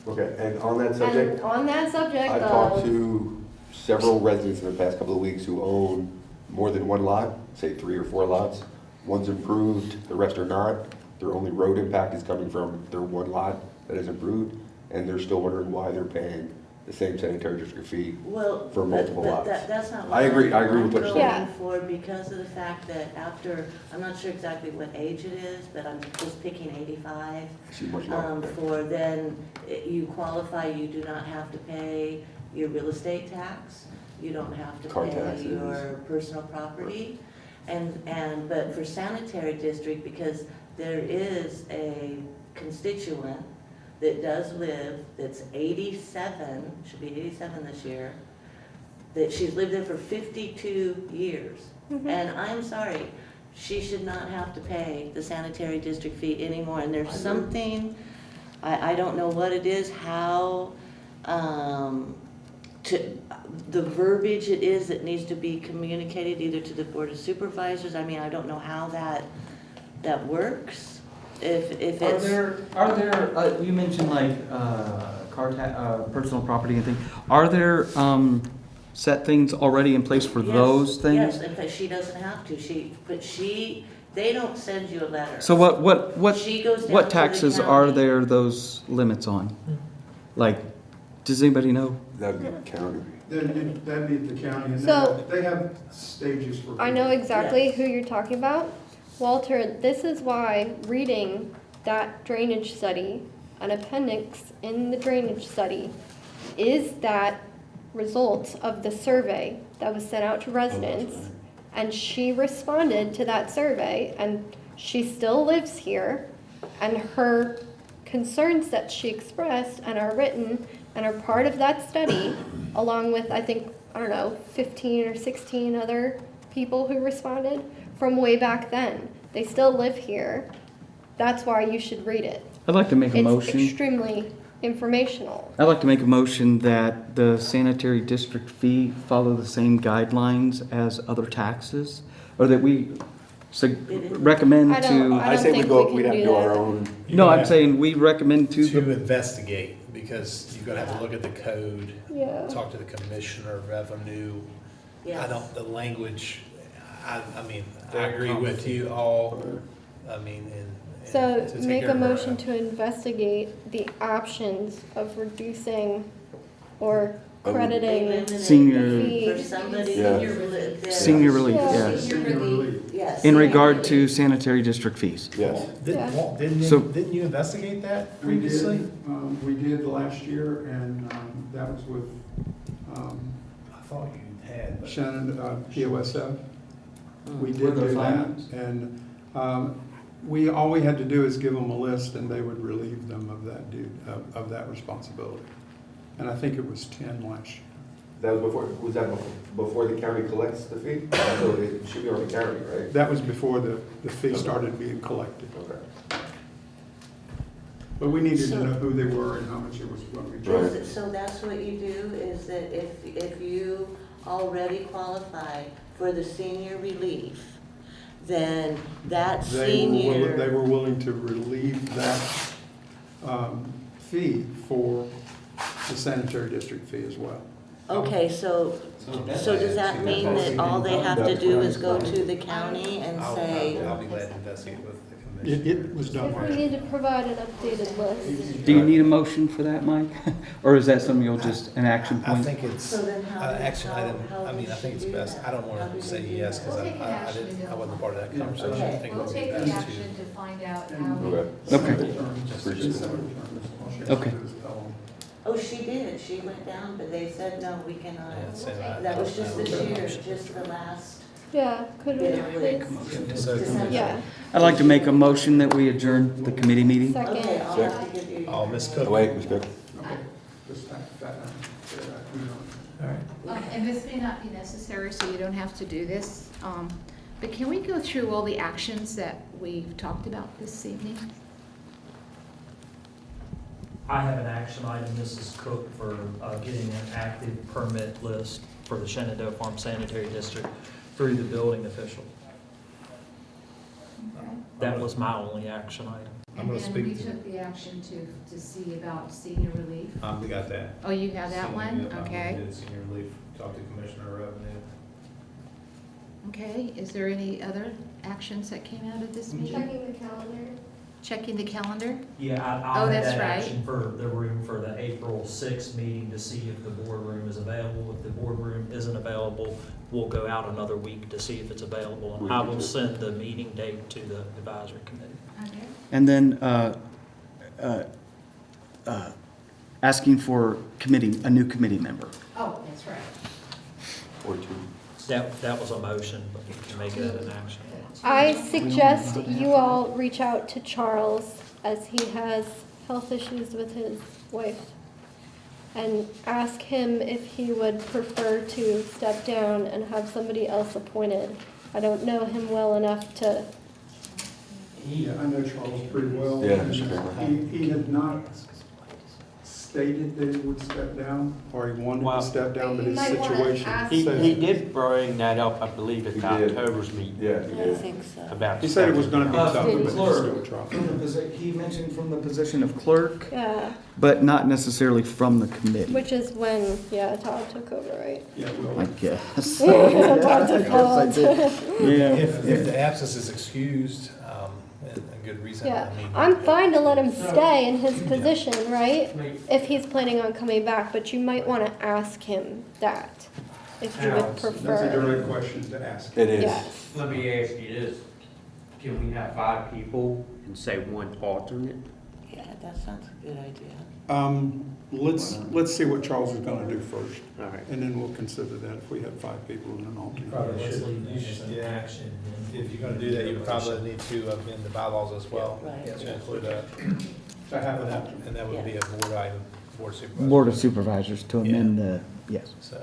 Okay, and on that And subject, on that subject I've talked of, to several residents in the past couple of weeks who own more than one lot, say 3 or 4 lots. One's improved, the rest are not. Their only road impact is coming from their one lot that is improved, and they're still wondering why they're paying the same sanitary district fee. Well, For multiple but lots. that's not what I agree with what I'm you're going saying. for, because of the fact that after, I'm not sure exactly what age it is, but I'm just picking 85. She's much longer. For then, you qualify, you do not have to pay your real estate tax, you don't have to Car pay taxes. your personal property. But for sanitary district, because there is a constituent that does live, that's 87, should be 87 this year, that she's lived there for 52 years. And I'm sorry, she should not have to pay the sanitary district fee anymore. And there's something, I don't know what it is, how, the verbiage it is that needs to be communicated either to the Board of Supervisors. I mean, I don't know how that works. If it's. Are there, you mentioned like, personal property and things. Are there, set things already in place for those things? Yes, in fact, she doesn't have to, they don't send you a letter. So what She goes down to what the taxes are county. there those limits on? Like, does anybody know? That'd be county. That'd be the county, and So- they have stages for. I know exactly Yes. who you're talking about. Walter, this is why reading that drainage study, an appendix in the drainage study, is that result of the survey that was sent out to residents. right. And she responded to that survey, and she still lives here, and her concerns that she expressed and are written and are part of that study, along with, I think, 15 or 16 other people who responded. from way back then. They still live here. That's why you should read it. I'd like to make a It's motion. extremely informational. I'd like to make a motion that the sanitary district fee follow the same guidelines as other taxes, or that we recommend I don't- to. I say we think go, we can we'd have to do do our that. own. No, I'm saying we recommend to To the, investigate, because you're gonna have to look at the code, Yeah. talk to the commissioner of revenue. I Yes. don't, the language, I mean, I Very agree with you all, I mean, and. So to take make care a of our motion own. to investigate the options of reducing or crediting Eliminate Senior- For the somebody Yeah. who lives there. senior relief, Yeah. yes, Senior relief. Yes. in regard to sanitary district fees. Yes. Yeah. So- Didn't you investigate that We previously? did, we did last year, and that was with I thought you had, but. Shannon, POSF. We Were did there do that, findings? and all we had to do is give them a list, and they would relieve them of that of that responsibility. And I think it was 10 last year. That was that before the county collects the fee? So it should be on the county, right? That was before the fee started being collected. Okay. But we needed So- to know who they were and how much it was going to be Right. charged. So that's what you do, is that if you already qualify for the senior relief, then that They senior. were willing to relieve that fee for the sanitary district fee as well. Okay, so does that mean that all they have to do is go to the county and say, I'll be glad to investigate with the commissioner. It was done If we last need year. to provide an updated list. Do you need a motion for that, Mike? Or is that something you'll just, an action I point? think it's, So then how do- action how- item, how I mean, I would think you it's do best, that? I don't How wanna do say they do yes, that? cause We'll take an I action didn't, to I go. wasn't part of that Yeah. conversation, I Okay. think it We'll would be take the best action to. to find out And- how we. Okay. Okay. Appreciate it. Okay. Oh, she did, she went down, but they said, no, we cannot. Yeah, so That was just this I- year, just the last. Yeah, could we Yeah, please? So, Yeah, I'd like to make a motion that we adjourn the committee meeting. Okay, second. I'll have to give you. oh, Ms. Cook. Wait, Ms. Cook. Okay. Just that, All right. And this may not be necessary, so you don't have to do this, but can we go through all the actions that we've talked about this evening? I have an action item, Mrs. Cook, for getting an active permit list for the Shenandoah Farm Sanitary District through the building official. That was my only action item. I'm gonna speak And to- then we took the action to see about senior relief. We got that. Oh, you have that one? Okay. Did senior relief, talk to Commissioner of Revenue. Okay, is there any other actions that came out of this meeting? Checking the calendar. Checking the calendar? Yeah, Oh, I'll have that's that right. action for the room for the April 6th meeting to see if the boardroom is available. If the boardroom isn't available, we'll go out another week to see if it's available. And I will send the meeting date to the advisory committee. Okay. And then asking for a new committee member. Oh, that's right. Or two. That was a motion, but you can make that an action. I suggest you all reach out to Charles as he has health issues with his wife and ask him if he would prefer to step down and have somebody else appointed. I don't know him well enough to, Yeah, I know Charles pretty well. Yeah, and sure. He had not stated that he would step down, or he wanted Well- to step down, but his You might wanna situation ask He said. did bring that up, I believe, at He the did. October's meeting. Yeah, he I did. think so. About. He said it was gonna be tough, but he Clerk. still tried. He mentioned from the position of clerk, but but not necessarily from the committee, which is when, Todd took over, right? Yeah, I well, guess. By default. Yeah. If the absence is excused, and a good reason, Yeah, I mean. I'm fine to let him stay in his position, right? If he's planning on coming back, but you might want to ask him that, if you would Alex, that's a prefer. direct question to ask. It is. Yes. Let me ask you this, can we have 5 people and say 1 alternate? Yeah, that sounds a good idea. Let's see what Charles is gonna do first, All right. and then we'll consider that if we have 5 people and an alternate. Probably Let's should, leave that you as should, an yeah, action. if you're gonna do that, you would probably need to amend the bylaws as well. Right. To include a, To have an alternate. and that would be a board item, board supervisor. Board of Supervisors to amend the, yes. So,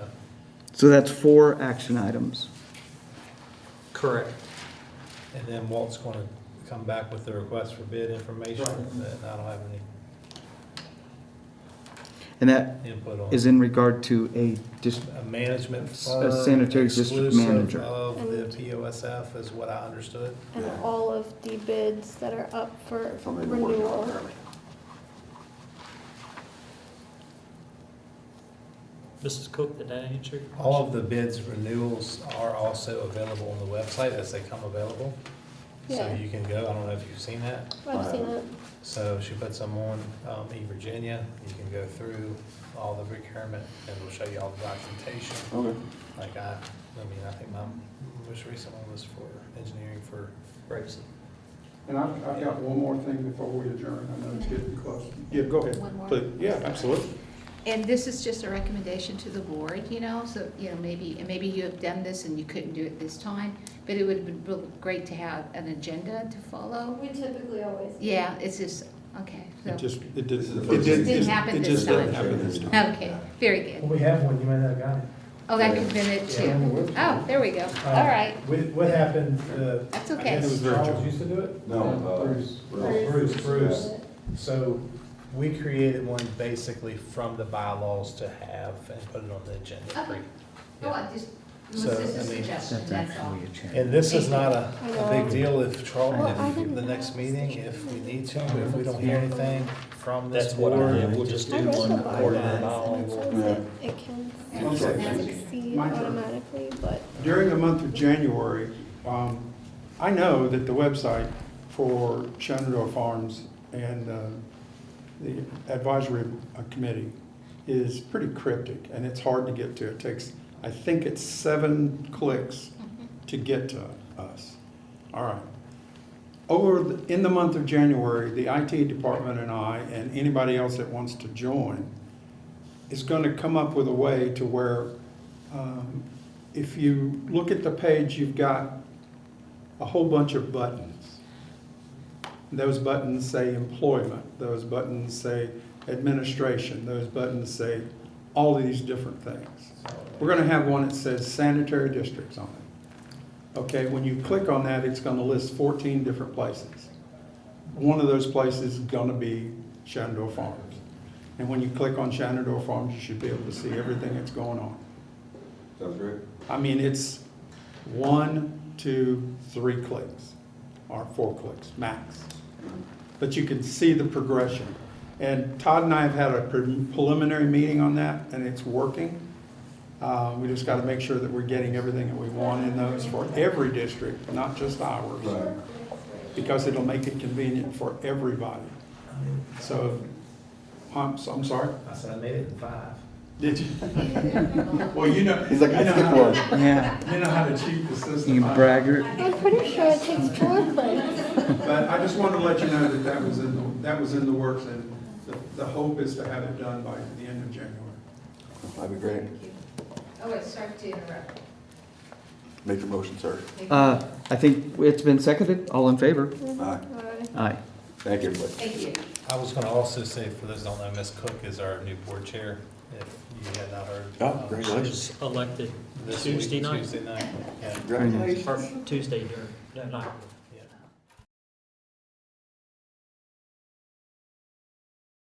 So that's 4 action items. Correct. And then Walt's gonna come back with the request for bid information, and I don't have any And that input on. is in regard to a A management A firm. sanitary district exclusive manager. Of the POSF is what I understood. And all of the bids that are up for Something to work on renewal. currently. Mrs. Cook, did that answer your question? All of the bids renewals are also available on the website as they come available. So Yeah. you can go, I don't know if you've seen that. I've seen it. So she puts them on, eVirginia. You can go through all the procurement and we'll show you all the documentation. Okay. Like I think my most recent one was for engineering for Gracie. And I've got one more thing before we adjourn. I know it's getting close. Yeah, go ahead. One more. But, yeah, absolutely. And this is just a recommendation to the board, so, maybe you have done this and you couldn't do it this time, but it would have been really great to have an agenda to follow. We typically always. Yeah, it's just, okay, so, It This is the first- Didn't happen this just didn't time. happen this time. okay, very good. We have one, you might not have got it. Oh, that could have been it too. Oh, there we go. All right, What happened, that's I okay. guess was very Charles true. used to do it? No, Bruce. So we created one basically from the bylaws to have and put it on the agenda for you. Oh, I just, So, was just a I mean, suggestion, That's that's all. actually a change. And this is not a big deal if Well, I Charlton, didn't the next ask. meeting, if we need to, if we don't hear anything from this That's what I board. did. We'll just do I read one the according to the bylaws, bylaws. and it says it can Okay. succeed My turn. automatically, but During the month of January, I know that the website for Shenandoah Farms and the advisory committee is pretty cryptic, and it's hard to get to. It takes, I think it's 7 clicks to get to us. All right. In the month of January, the IT department and I, and anybody else that wants to join, is going to come up with a way to where if you look at the page, you've got a whole bunch of buttons. Those buttons say employment, those buttons say administration, those buttons say all these different things. We're going to have one that says sanitary districts on it. Okay, when you click on that, it's going to list 14 different places. One of those places is going to be Shenandoah Farms. And when you click on Shenandoah Farms, you should be able to see everything that's going on. Sounds great. I mean, it's 1, 2, 3 clicks, or 4 clicks, max. But you can see the progression. And Todd and I have had a preliminary meeting on that, and it's working. We just got to make sure that we're getting everything that we want in those for every district, not just ours. Right. Because it'll make it convenient for everybody. So, I'm sorry? I said I made it in 5. Did you? Well, you know. He's like, you I know skipped how- one. Yeah, You know how to cheat the system. you braggart. I'm pretty sure it takes 4 clicks. But I just wanted to let you know that that was in the works, and the hope is to have it done by the end of January. That'd be great. Oh, wait, sorry to interrupt. Make your motion, sir. I think it's been seconded. All in favor? Aye. Aye. Thank you, everybody. Thank you. I was gonna also say, for those who don't know, Ms. Cook is our new board chair, if you had not heard. Oh, I congratulations. was elected This week, Tuesday night. Tuesday night, yeah. Very nice. Or Tuesday, no, not